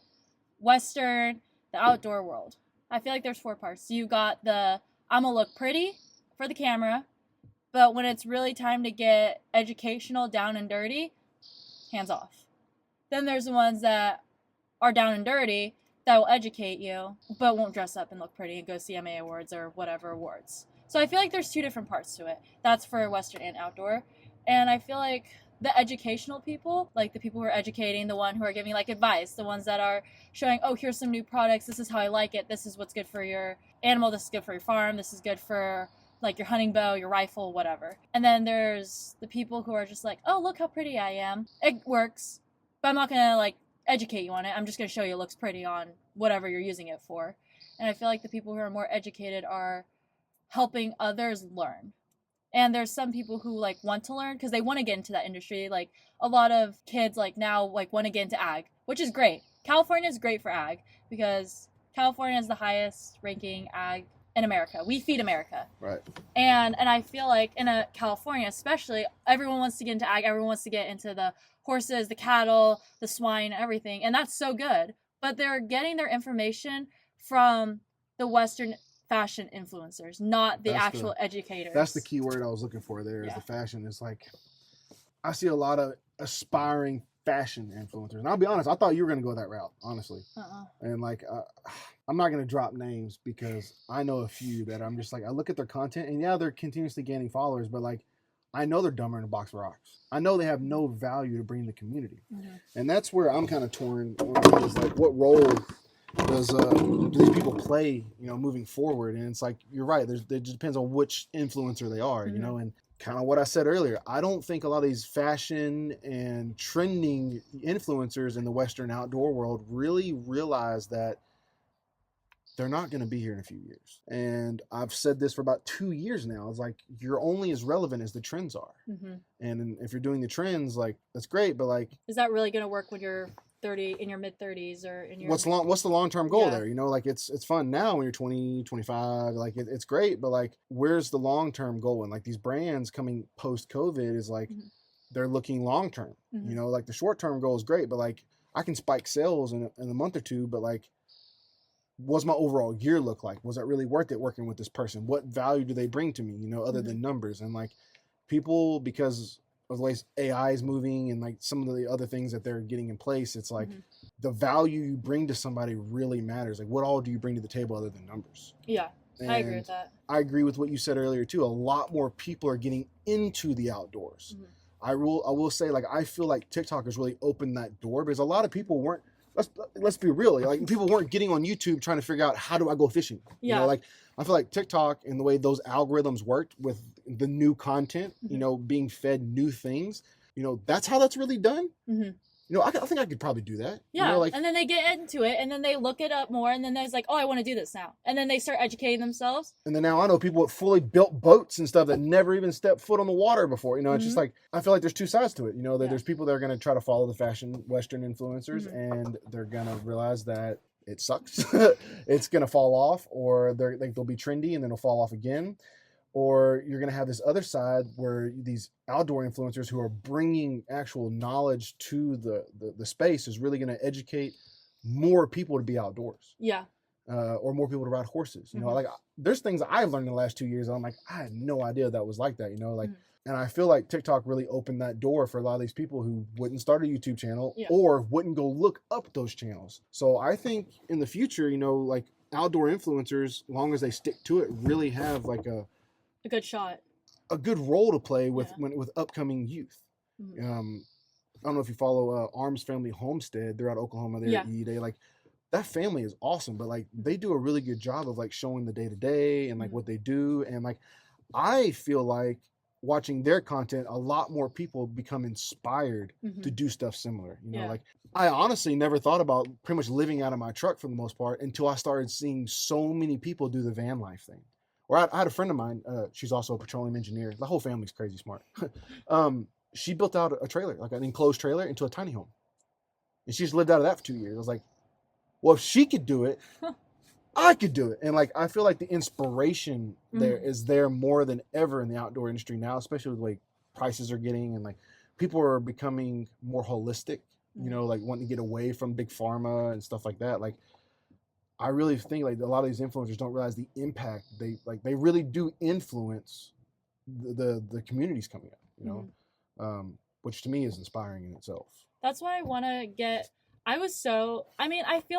Western, the outdoor world. I feel like there's 4 parts. You got the I'm gonna look pretty for the camera, but when it's really time to get educational, down and dirty, hands off. Then there's the ones that are down and dirty that will educate you, but won't dress up and look pretty and go CMA awards or whatever awards. So I feel like there's 2 different parts to it. That's for Western and outdoor. And I feel like the educational people, like the people who are educating, the one who are giving like advice, the ones that are showing, oh, here's some new products, this is how I like it, this is what's good for your animal, this is good for your farm, this is good for like your hunting bow, your rifle, whatever. And then there's the people who are just like, oh, look how pretty I am. It works, but I'm not gonna like educate you on it. I'm just gonna show you it looks pretty on whatever you're using it for. And I feel like the people who are more educated are helping others learn. And there's some people who like want to learn because they want to get into that industry. Like a lot of kids like now like want to get into ag, which is great. California is great for ag because California is the highest ranking ag in America. We feed America. Right. And I feel like in California especially, everyone wants to get into ag. Everyone wants to get into the horses, the cattle, the swine, everything. And that's so good. But they're getting their information from the Western fashion influencers, not the actual educators. That's the key word I was looking for there, is the fashion. It's like, I see a lot of aspiring fashion influencers. And I'll be honest, I thought you were going to go that route, honestly. And like, I'm not going to drop names because I know a few that I'm just like, I look at their content and yeah, they're continuously gaining followers, but like, I know they're dumber than a box of rocks. I know they have no value to bring the community. And that's where I'm kind of torn. Is like, what role do these people play, you know, moving forward? And it's like, you're right. It just depends on which influencer they are, you know, and kind of what I said earlier. I don't think a lot of these fashion and trending influencers in the Western outdoor world really realize that they're not going to be here in a few years. And I've said this for about 2 years now. It's like, you're only as relevant as the trends are. And if you're doing the trends, like, that's great, but like, is that really going to work when you're 30, in your mid 30s, or in your what's the long-term goal there? You know, like, it's fun now when you're 20, 25, like it's great, but like, where's the long-term goal? And like, these brands coming post COVID is like, they're looking long-term, you know, like the short-term goal is great, but like, I can spike sales in a month or two, but like, what's my overall year look like? Was it really worth it working with this person? What value do they bring to me, you know, other than numbers? And like, people, because of the way AI is moving and like some of the other things that they're getting in place, it's like the value you bring to somebody really matters. Like, what all do you bring to the table other than numbers? Yeah, and I agree with that. I agree with what you said earlier too. A lot more people are getting into the outdoors. I will say, like, I feel like TikTok has really opened that door because a lot of people weren't, let's be real, like, people weren't getting on YouTube trying to figure out, how do I go fishing? You know, like, I feel like TikTok and the way those algorithms worked with the new content, you know, being fed new things, you know, that's how that's really done. You know, I think I could probably do that. Yeah, you know, like, and then they get into it, and then they look it up more, and then there's like, oh, I want to do this now. And then they start educating themselves. And then now I know people with fully built boats and stuff that never even stepped foot on the water before. You know, it's just like, I feel like there's 2 sides to it. You know, that there's people that are going to try to follow the fashion Western influencers, and they're going to realize that it sucks. It's going to fall off, or they'll be trendy and then it'll fall off again. Or you're going to have this other side where these outdoor influencers who are bringing actual knowledge to the space is really going to educate more people to be outdoors. Yeah. Or more people to ride horses. You know, like, there's things I've learned in the last 2 years. I'm like, I had no idea that was like that, you know, like, and I feel like TikTok really opened that door for a lot of these people who wouldn't start a YouTube channel or wouldn't go look up those channels. So I think in the future, you know, like, outdoor influencers, as long as they stick to it, really have like a good shot, a good role to play with with upcoming youth. I don't know if you follow Arms Family Homestead. They're out of Oklahoma. They're at E-Day. Like, that family is awesome, but like, they do a really good job of like showing the day to day and like what they do. And like, I feel like watching their content, a lot more people become inspired to do stuff similar. You know, like I honestly never thought about pretty much living out of my truck for the most part until I started seeing so many people do the van life thing. Or I had a friend of mine, she's also a petroleum engineer. The whole family's crazy smart. She built out a trailer, like an enclosed trailer, into a tiny home. And she's lived out of that for 2 years. I was like, well, if she could do it, I could do it. And like, I feel like the inspiration there is there more than ever in the outdoor industry now, especially with like prices are getting, and like people are becoming more holistic, you know, like wanting to get away from big pharma and stuff like that. Like, I really think like a lot of these influencers don't realize the impact they really do influence the communities coming up, you know, which to me is inspiring in itself. That's why I want to get, I feel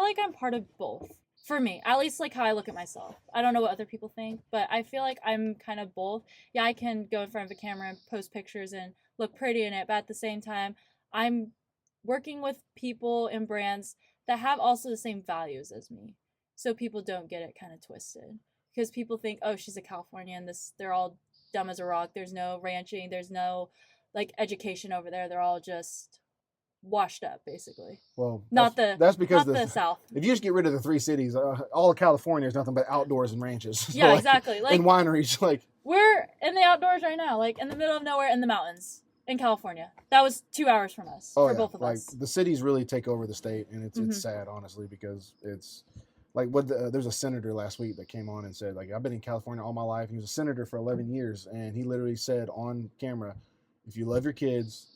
like I'm part of both. For me, at least like how I look at myself. I don't know what other people think, but I feel like I'm kind of both. Yeah, I can go in front of a camera and post pictures and look pretty in it, but at the same time, I'm working with people and brands that have also the same values as me. So people don't get it kind of twisted. Because people think, oh, she's a Californian, they're all dumb as a rock. There's no ranching, there's no like education over there. They're all just washed up, basically. Well, that's because the South. If you just get rid of the three cities, all of California is nothing but outdoors and ranches. So yeah, exactly. Like, and wineries. Like, we're in the outdoors right now, like in the middle of nowhere in the mountains in California. That was 2 hours from us for both of us. The cities really take over the state, and it's sad, honestly, because it's like there's a senator last week that came on and said, like, I've been in California all my life. He was a senator for 11 years, and he literally said on camera, if you love your kids,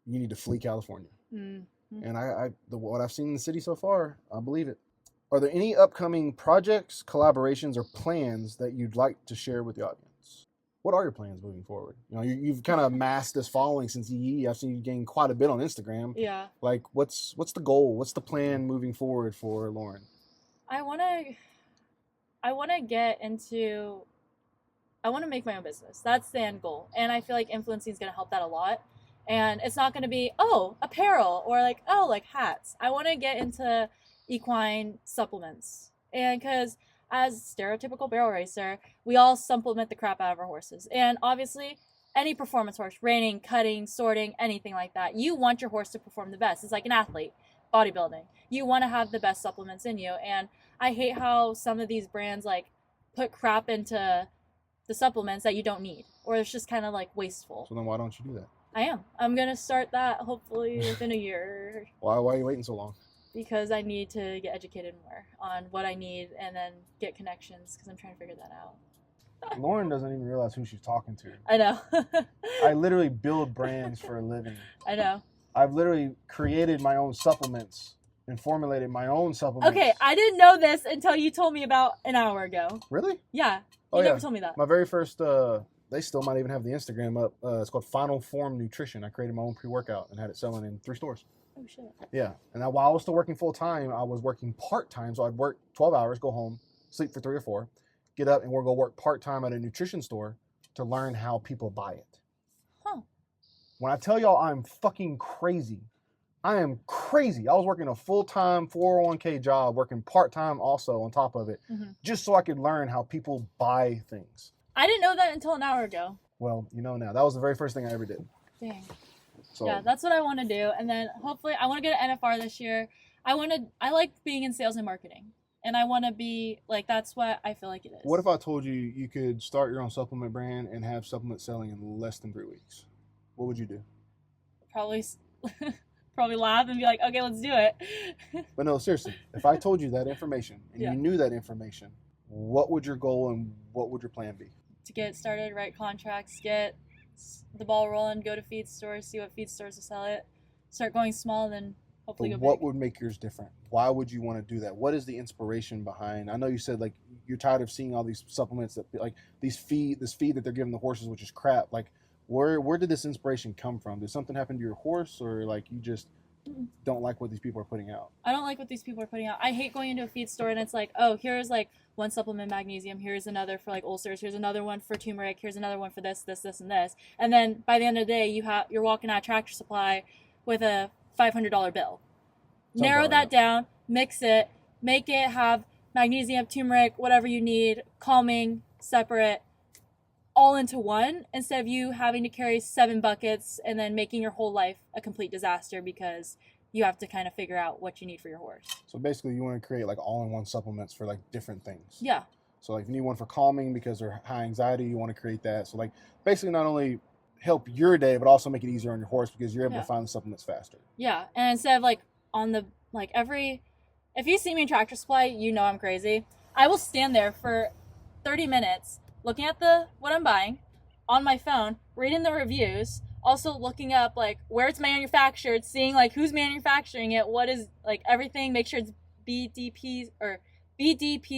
you need to flee California. And what I've seen in the city so far, I believe it. Are there any upcoming projects, collaborations, or plans that you'd like to share with the audience? What are your plans moving forward? You know, you've kind of amassed this following since EE. I've seen you gain quite a bit on Instagram. Yeah. Like, what's the goal? What's the plan moving forward for Lauren? I want to make my own business. That's the end goal. And I feel like influencing is going to help that a lot. And it's not going to be, oh, apparel or like, oh, like hats. I want to get into equine supplements. And because as stereotypical barrel racer, we all supplement the crap out of our horses. And obviously, any performance horse, reining, cutting, sorting, anything like that, you want your horse to perform the best. It's like an athlete, bodybuilding. You want to have the best supplements in you. And I hate how some of these brands like put crap into the supplements that you don't need. Or it's just kind of like wasteful. So then why don't you do that? I'm going to start that hopefully within a year. Why are you waiting so long? Because I need to get educated more on what I need and then get connections because I'm trying to figure that out. Lauren doesn't even realize who she's talking to. I know. I literally build brands for a living. I know. I've literally created my own supplements and formulated my own supplements. Okay, I didn't know this until you told me about an hour ago. Really? Yeah. You never told me that. My very first... they still might even have the Instagram up. It's called Final Form Nutrition. I created my own pre-workout and had it selling in 3 stores. Oh, shit. Yeah. And while I was still working full-time, I was working part-time. So I'd work 12 hours, go home, sleep for 3 or 4, get up, and we'll go work part-time at a nutrition store to learn how people buy it. Huh. When I tell y'all I'm fucking crazy, I am crazy. I was working a full-time 401k job, working part-time also on top of it, just so I could learn how people buy things. I didn't know that until an hour ago. Well, you know now. That was the very first thing I ever did. Dang. So, yeah, that's what I want to do. And then hopefully I want to get an NFR this year. I like being in sales and marketing. And I want to be, like, that's what I feel like it is. What if I told you you could start your own supplement brand and have supplement selling in less than 3 weeks? What would you do? Probably laugh and be like, okay, let's do it. But no, seriously, if I told you that information and you knew that information, what would your goal and what would your plan be? To get started, write contracts, get the ball rolling, go to feed stores, see what feed stores will sell it, start going small, and then hopefully go big. What would make yours different? Why would you want to do that? What is the inspiration behind? I know you said like you're tired of seeing all these supplements that like this feed that they're giving the horses, which is crap. Like where did this inspiration come from? Did something happen to your horse, or like you just don't like what these people are putting out? I don't like what these people are putting out. I hate going into a feed store and it's like, oh, here's like one supplement magnesium, here's another for like ulcers, here's another one for turmeric, here's another one for this, and this. And then by the end of the day, you're walking out of Tractor Supply with a $500 bill. Narrow that down, mix it, make it have magnesium, turmeric, whatever you need, calming, separate, all into one instead of you having to carry 7 buckets and then making your whole life a complete disaster because you have to kind of figure out what you need for your horse. So basically you want to create like all-in-one supplements for like different things. Yeah. So like if you need one for calming because they're high anxiety, you want to create that. So like basically not only help your day, but also make it easier on your horse because you're able to find the supplements faster. Yeah. And instead of like on the, like if you see me in Tractor Supply, you know I'm crazy. I will stand there for 30 minutes looking at what I'm buying on my phone, reading the reviews, also looking up like where it's manufactured, seeing like who's manufacturing it, what is like everything, make sure it's BDP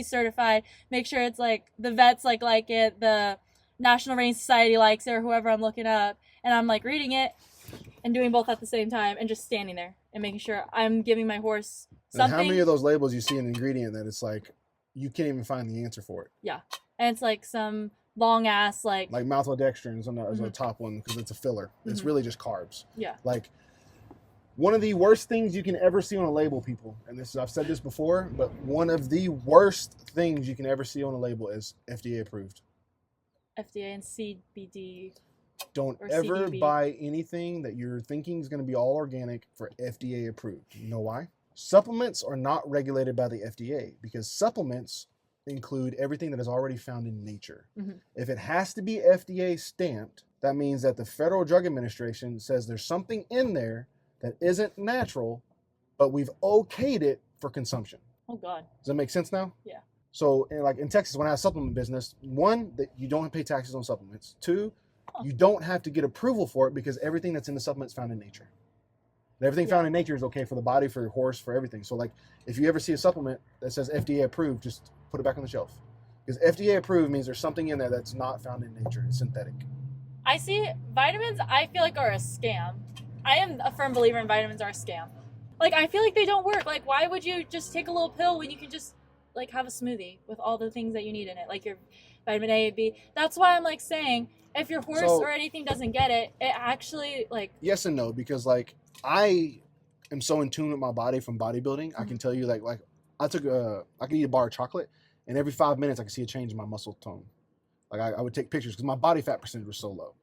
certified, make sure it's like the vets like it, the National Riding Society likes it, or whoever I'm looking up, and I'm like reading it and doing both at the same time and just standing there and making sure I'm giving my horse something. And how many of those labels you see an ingredient that it's like you can't even find the answer for it? Yeah. And it's like some long ass like maltodextrin is on the top one because it's a filler. It's really just carbs. Yeah. Like one of the worst things you can ever see on a label, people, and I've said this before, but one of the worst things you can ever see on a label is FDA approved. FDA and CBD. Don't ever buy anything that you're thinking is going to be all organic for FDA approved. You know why? Supplements are not regulated by the FDA because supplements include everything that is already found in nature. If it has to be FDA stamped, that means that the Federal Drug Administration says there's something in there that isn't natural, but we've okayed it for consumption. Oh God. Does that make sense now? Yeah. So in Texas, when I have a supplement business, 1, that you don't pay taxes on supplements. 2, you don't have to get approval for it because everything that's in the supplement is found in nature. And everything found in nature is okay for the body, for your horse, for everything. So like if you ever see a supplement that says FDA approved, just put it back on the shelf. Because FDA approved means there's something in there that's not found in nature. It's synthetic. I see vitamins, I feel like, are a scam. I am a firm believer in vitamins are a scam. Like, I feel like they don't work. Like, why would you just take a little pill when you can just, like, have a smoothie with all the things that you need in it? Like your vitamin A and B. That's why I'm, like, saying if your horse or anything doesn't get it, it actually, like... Yes and no, because, like, I am so in tune with my body from bodybuilding. I can tell you, like I could eat a bar of chocolate, and every 5 minutes I could see a change in my muscle tone. Like, I would take pictures because my body fat percentage was so low.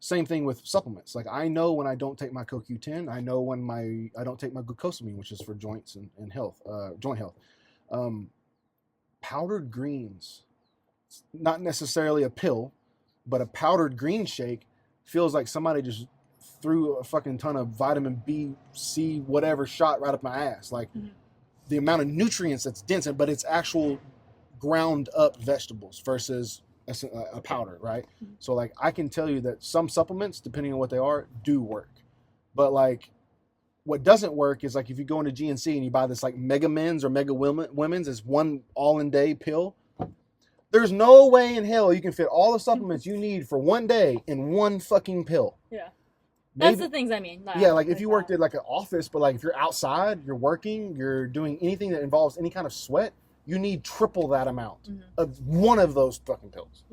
Same thing with supplements. Like, I know when I don't take my CoQ10. I know when I don't take my glucosamine, which is for joints and health, joint health. Powdered greens, not necessarily a pill, but a powdered green shake feels like somebody just threw a fucking ton of vitamin B, C, whatever shot right up my ass. Like the amount of nutrients that's dense, but it's actual ground up vegetables versus a powder, right? So like I can tell you that some supplements, depending on what they are, do work. But like what doesn't work is like if you go into GNC and you buy this like Mega Men's or Mega Women's as one all-in-day pill, there's no way in hell you can fit all the supplements you need for one day in one fucking pill. Yeah. That's the things I mean. Yeah, like if you worked at like an office, but like if you're outside, you're working, you're doing anything that involves any kind of sweat, you need triple that amount of one of those fucking pills.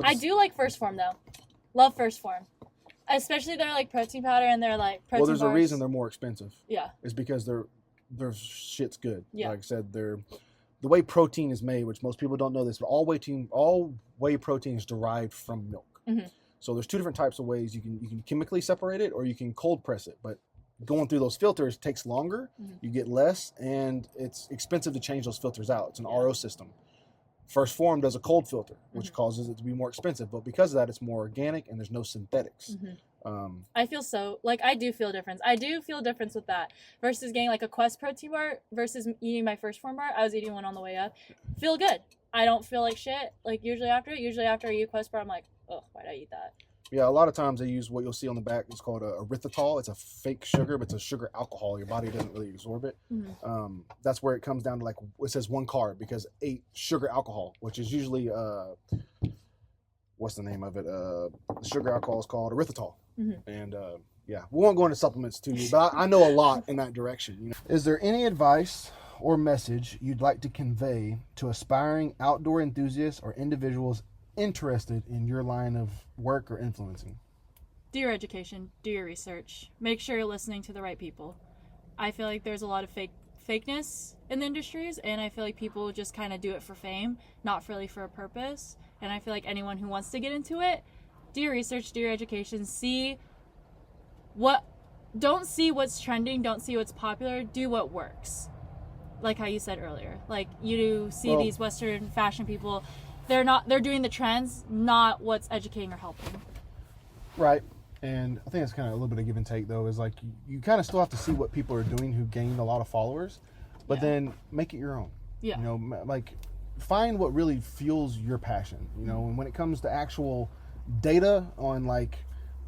I do like First Form though. Love First Form. Especially their like protein powder and their like protein Well, there's bars. a reason they're more expensive. Yeah. It's because their shit's good. Yeah. Like I said, the way protein is made, which most people don't know this, but all whey protein is derived from milk. So there's 2 different types of ways. You can chemically separate it or you can cold press it. But going through those filters takes longer. You get less, and it's expensive to change those filters out. It's an RO system. First Form does a cold filter, which causes it to be more expensive. But because of that, it's more organic and there's no synthetics. I feel so, like, I do feel a difference. I do feel a difference with that versus getting like a Quest protein bar versus eating my First Form bar. I was eating one on the way up. Feel good. I don't feel like shit. Like usually after I eat a Quest bar, I'm like, oh, why'd I eat that? Yeah, a lot of times they use what you'll see on the back. It's called erythritol. It's a fake sugar, but it's a sugar alcohol. Your body doesn't really absorb it. That's where it comes down to, like, it says 1 carb because 8 sugar alcohol, which is usually, what's the name of it? The sugar alcohol is called erythritol. And yeah, we won't go into supplements too, but I know a lot in that direction. You know? Is there any advice or message you'd like to convey to aspiring outdoor enthusiasts or individuals interested in your line of work or influencing? Do your education, do your research, make sure you're listening to the right people. I feel like there's a lot of fakeness in the industries, and I feel like people just kind of do it for fame, not really for a purpose. And I feel like anyone who wants to get into it, do your research, do your education, don't see what's trending, don't see what's popular, do what works. Like how you said earlier. Like, you see these Western fashion people, they're doing the trends, not what's educating or helping. Right. And I think it's kind of a little bit of give and take, though, is like you kind of still have to see what people are doing who gained a lot of followers, but then make it your own. Yeah. You know, like, find what really fuels your passion, you know, and when it comes to actual data on, like,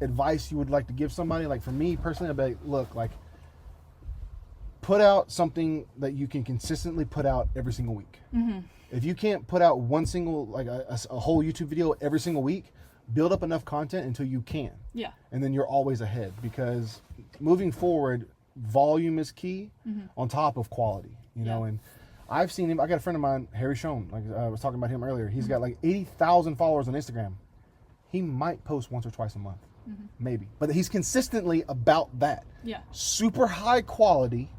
advice you would like to give somebody, like, for me personally, I'd be like, look, like, put out something that you can consistently put out every single week. Mm-hmm. If you can't put out one single, like, a whole YouTube video every single week, build up enough content until you can. Yeah. And then you're always ahead, because moving forward, volume is key on top of quality, you know. And I've seen him. I got a friend of mine, Harry Schoen, like I was talking about him earlier. He's got like 80,000 followers on Instagram. He might post once or twice a month, maybe. But he's consistently about that. Yeah. Super high quality,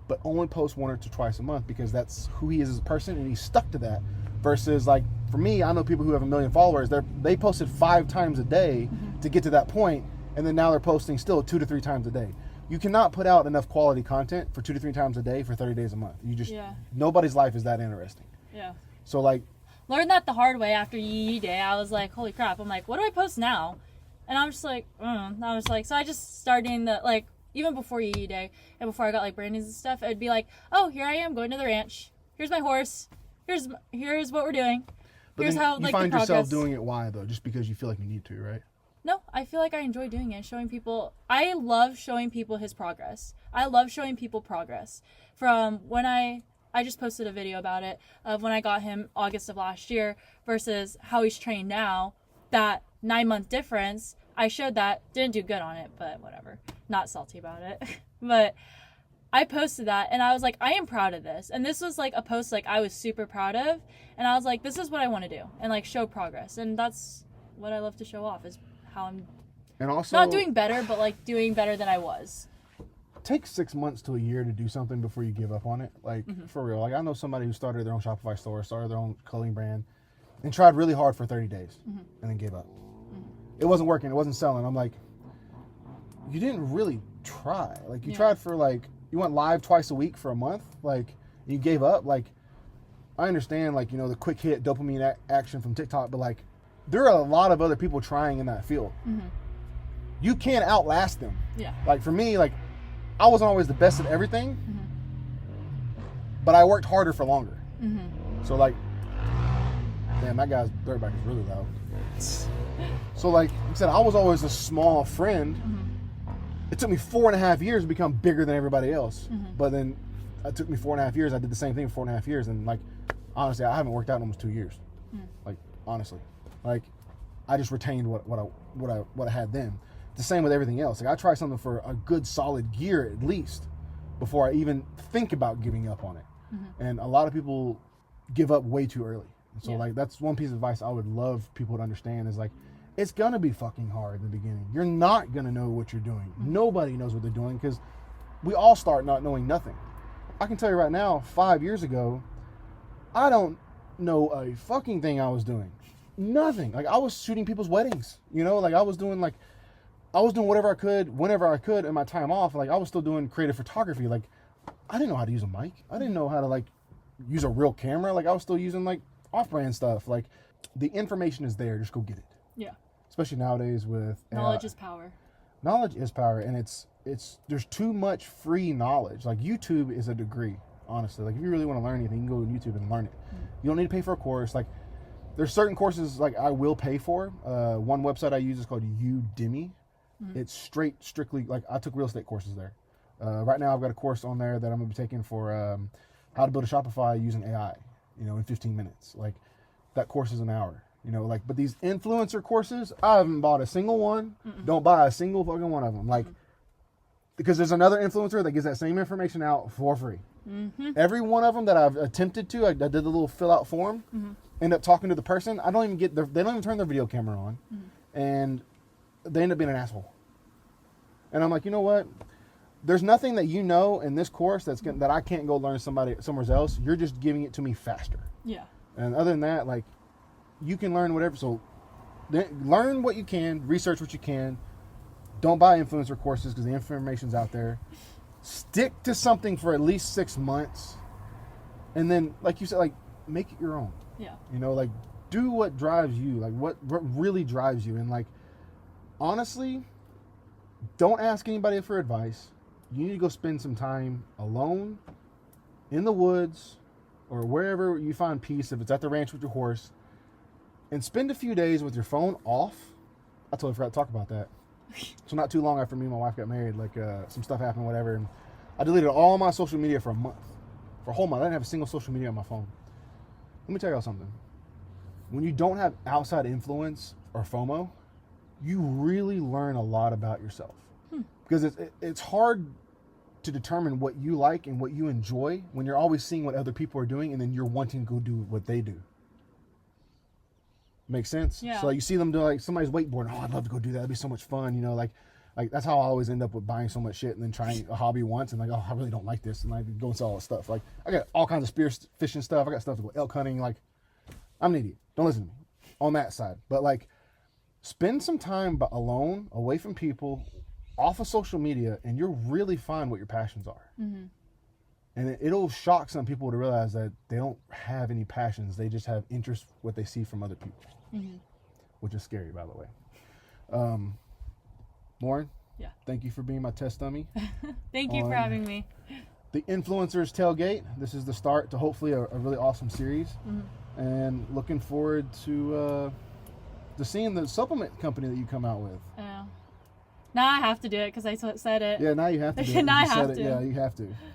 but only post one or twice a month, because that's who he is as a person, and he's stuck to that. Versus, like, for me, I know people who have 1 million followers. They posted 5 times a day to get to that point, and then now they're posting still 2 to 3 times a day. You cannot put out enough quality content for 2 to 3 times a day for 30 days a month. You just nobody's life is that interesting. Yeah. So, like, learned that the hard way after Yee Day. I was like, holy crap! I'm like, what do I post now? And I'm just like, I was like, so I just started doing the, like, even before Yee Day and before I got like brandings and stuff, I'd be like, oh, here I am going to the ranch. Here's my horse. Here's what we're doing. But here's how, you like, find the yourself doing it. Why though? Just because you feel like you need to, right? No, I feel like I enjoy doing it, showing people. I love showing people his progress. I love showing people progress. From when I just posted a video about it, of when I got him August of last year versus how he's trained now. That 9-month difference, I showed that. Didn't do good on it, but whatever. Not salty about it. But I posted that, and I was like, I am proud of this. And this was like a post like I was super proud of. And I was like, this is what I want to do, and like show progress. And that's what I love to show off, is how I'm not doing better, but like doing better than I was. Take 6 months to a year to do something before you give up on it. Like, for real. Like, I know somebody who started their own Shopify store, started their own clothing brand, and tried really hard for 30 days and then gave up. It wasn't working. It wasn't selling. I'm like, you didn't really try. Like, you tried for, like, you went live twice a week for a month. Like, you gave up. Like, I understand, like, you know, the quick hit dopamine action from TikTok, but, like, there are a lot of other people trying in that field. You can't outlast them. Yeah. Like, for me, like, I wasn't always the best at everything, but I worked harder for longer. So, like, damn, that guy's dirtbag is really loud. So, like I said, I was always a small friend. It took me 4.5 years to become bigger than everybody else. But then it took me 4.5 years. I did the same thing for 4.5 years. And, like, honestly, I haven't worked out in almost 2 years. Like, honestly. Like, I just retained what I had then. The same with everything else. Like, I try something for a good solid year at least before I even think about giving up on it. And a lot of people give up way too early. So, like, that's one piece of advice I would love people to understand is, like, it's going to be fucking hard in the beginning. You're not going to know what you're doing. Nobody knows what they're doing, because we all start not knowing nothing. I can tell you right now, 5 years ago, I don't know a fucking thing I was doing. Nothing. Like, I was shooting people's weddings, you know? Like, I was doing whatever I could, whenever I could in my time off. Like, I was still doing creative photography. Like, I didn't know how to use a mic. I didn't know how to, like, use a real camera. Like, I was still using, like, off-brand stuff. Like, the information is there. Just go get it. Yeah. Especially nowadays with knowledge is power. Knowledge is power, and it's there's too much free knowledge. Like, YouTube is a degree, honestly. Like, if you really want to learn anything, you can go to YouTube and learn it. You don't need to pay for a course. Like, there's certain courses like I will pay for. One website I use is called Udemy. It's strictly like, I took real estate courses there. Right now I've got a course on there that I'm gonna be taking for how to build a Shopify using AI, you know, in 15 minutes. Like, that course is an hour, you know, like, but these influencer courses, I haven't bought a single one. Don't buy a single fucking one of them. Like, because there's another influencer that gives that same information out for free. Every one of them that I've attempted to, I did the little fill out form, end up talking to the person. They don't even turn their video camera on. And they end up being an asshole. And I'm like, you know what? There's nothing that you know in this course that I can't go learn somewhere else. You're just giving it to me faster. Yeah. And other than that, like, you can learn whatever. So learn what you can, research what you can. Don't buy influencer courses because the information's out there. Stick to something for at least 6 months. And then, like you said, like, make it your own. Yeah. You know, like, do what drives you. Like, what really drives you. And, like, honestly, don't ask anybody for advice. You need to go spend some time alone in the woods or wherever you find peace, if it's at the ranch with your horse, and spend a few days with your phone off. I totally forgot to talk about that. So not too long after me and my wife got married, like some stuff happened, whatever, and I deleted all my social media for a month. For a whole month. I didn't have a single social media on my phone. Let me tell y'all something. When you don't have outside influence or FOMO, you really learn a lot about yourself. Because it's hard to determine what you like and what you enjoy when you're always seeing what other people are doing and then you're wanting to go do what they do. Make sense? Yeah. So like, you see them do like somebody's wakeboarding. Oh, I'd love to go do that. That'd be so much fun. You know, like that's how I always end up with buying so much shit and then trying a hobby once and like, oh, I really don't like this, and like go and sell all this stuff. Like I got all kinds of spear fishing stuff. I got stuff to go elk hunting. Like I'm an idiot. Don't listen to me on that side. But like, spend some time alone, away from people, off of social media, and you'll really find what your passions are. Mm-hmm. And it'll shock some people to realize that they don't have any passions. They just have interest what they see from other people, which is scary, by the way. Lauren, yeah, thank you for being my test dummy. Thank you for having me. The Influencers Tailgate. This is the start to hopefully a really awesome series, and looking forward to seeing the supplement company that you come out with. Now I have to do it because I said it. Yeah, now you have to do it. Now I have to. Yeah, you have to.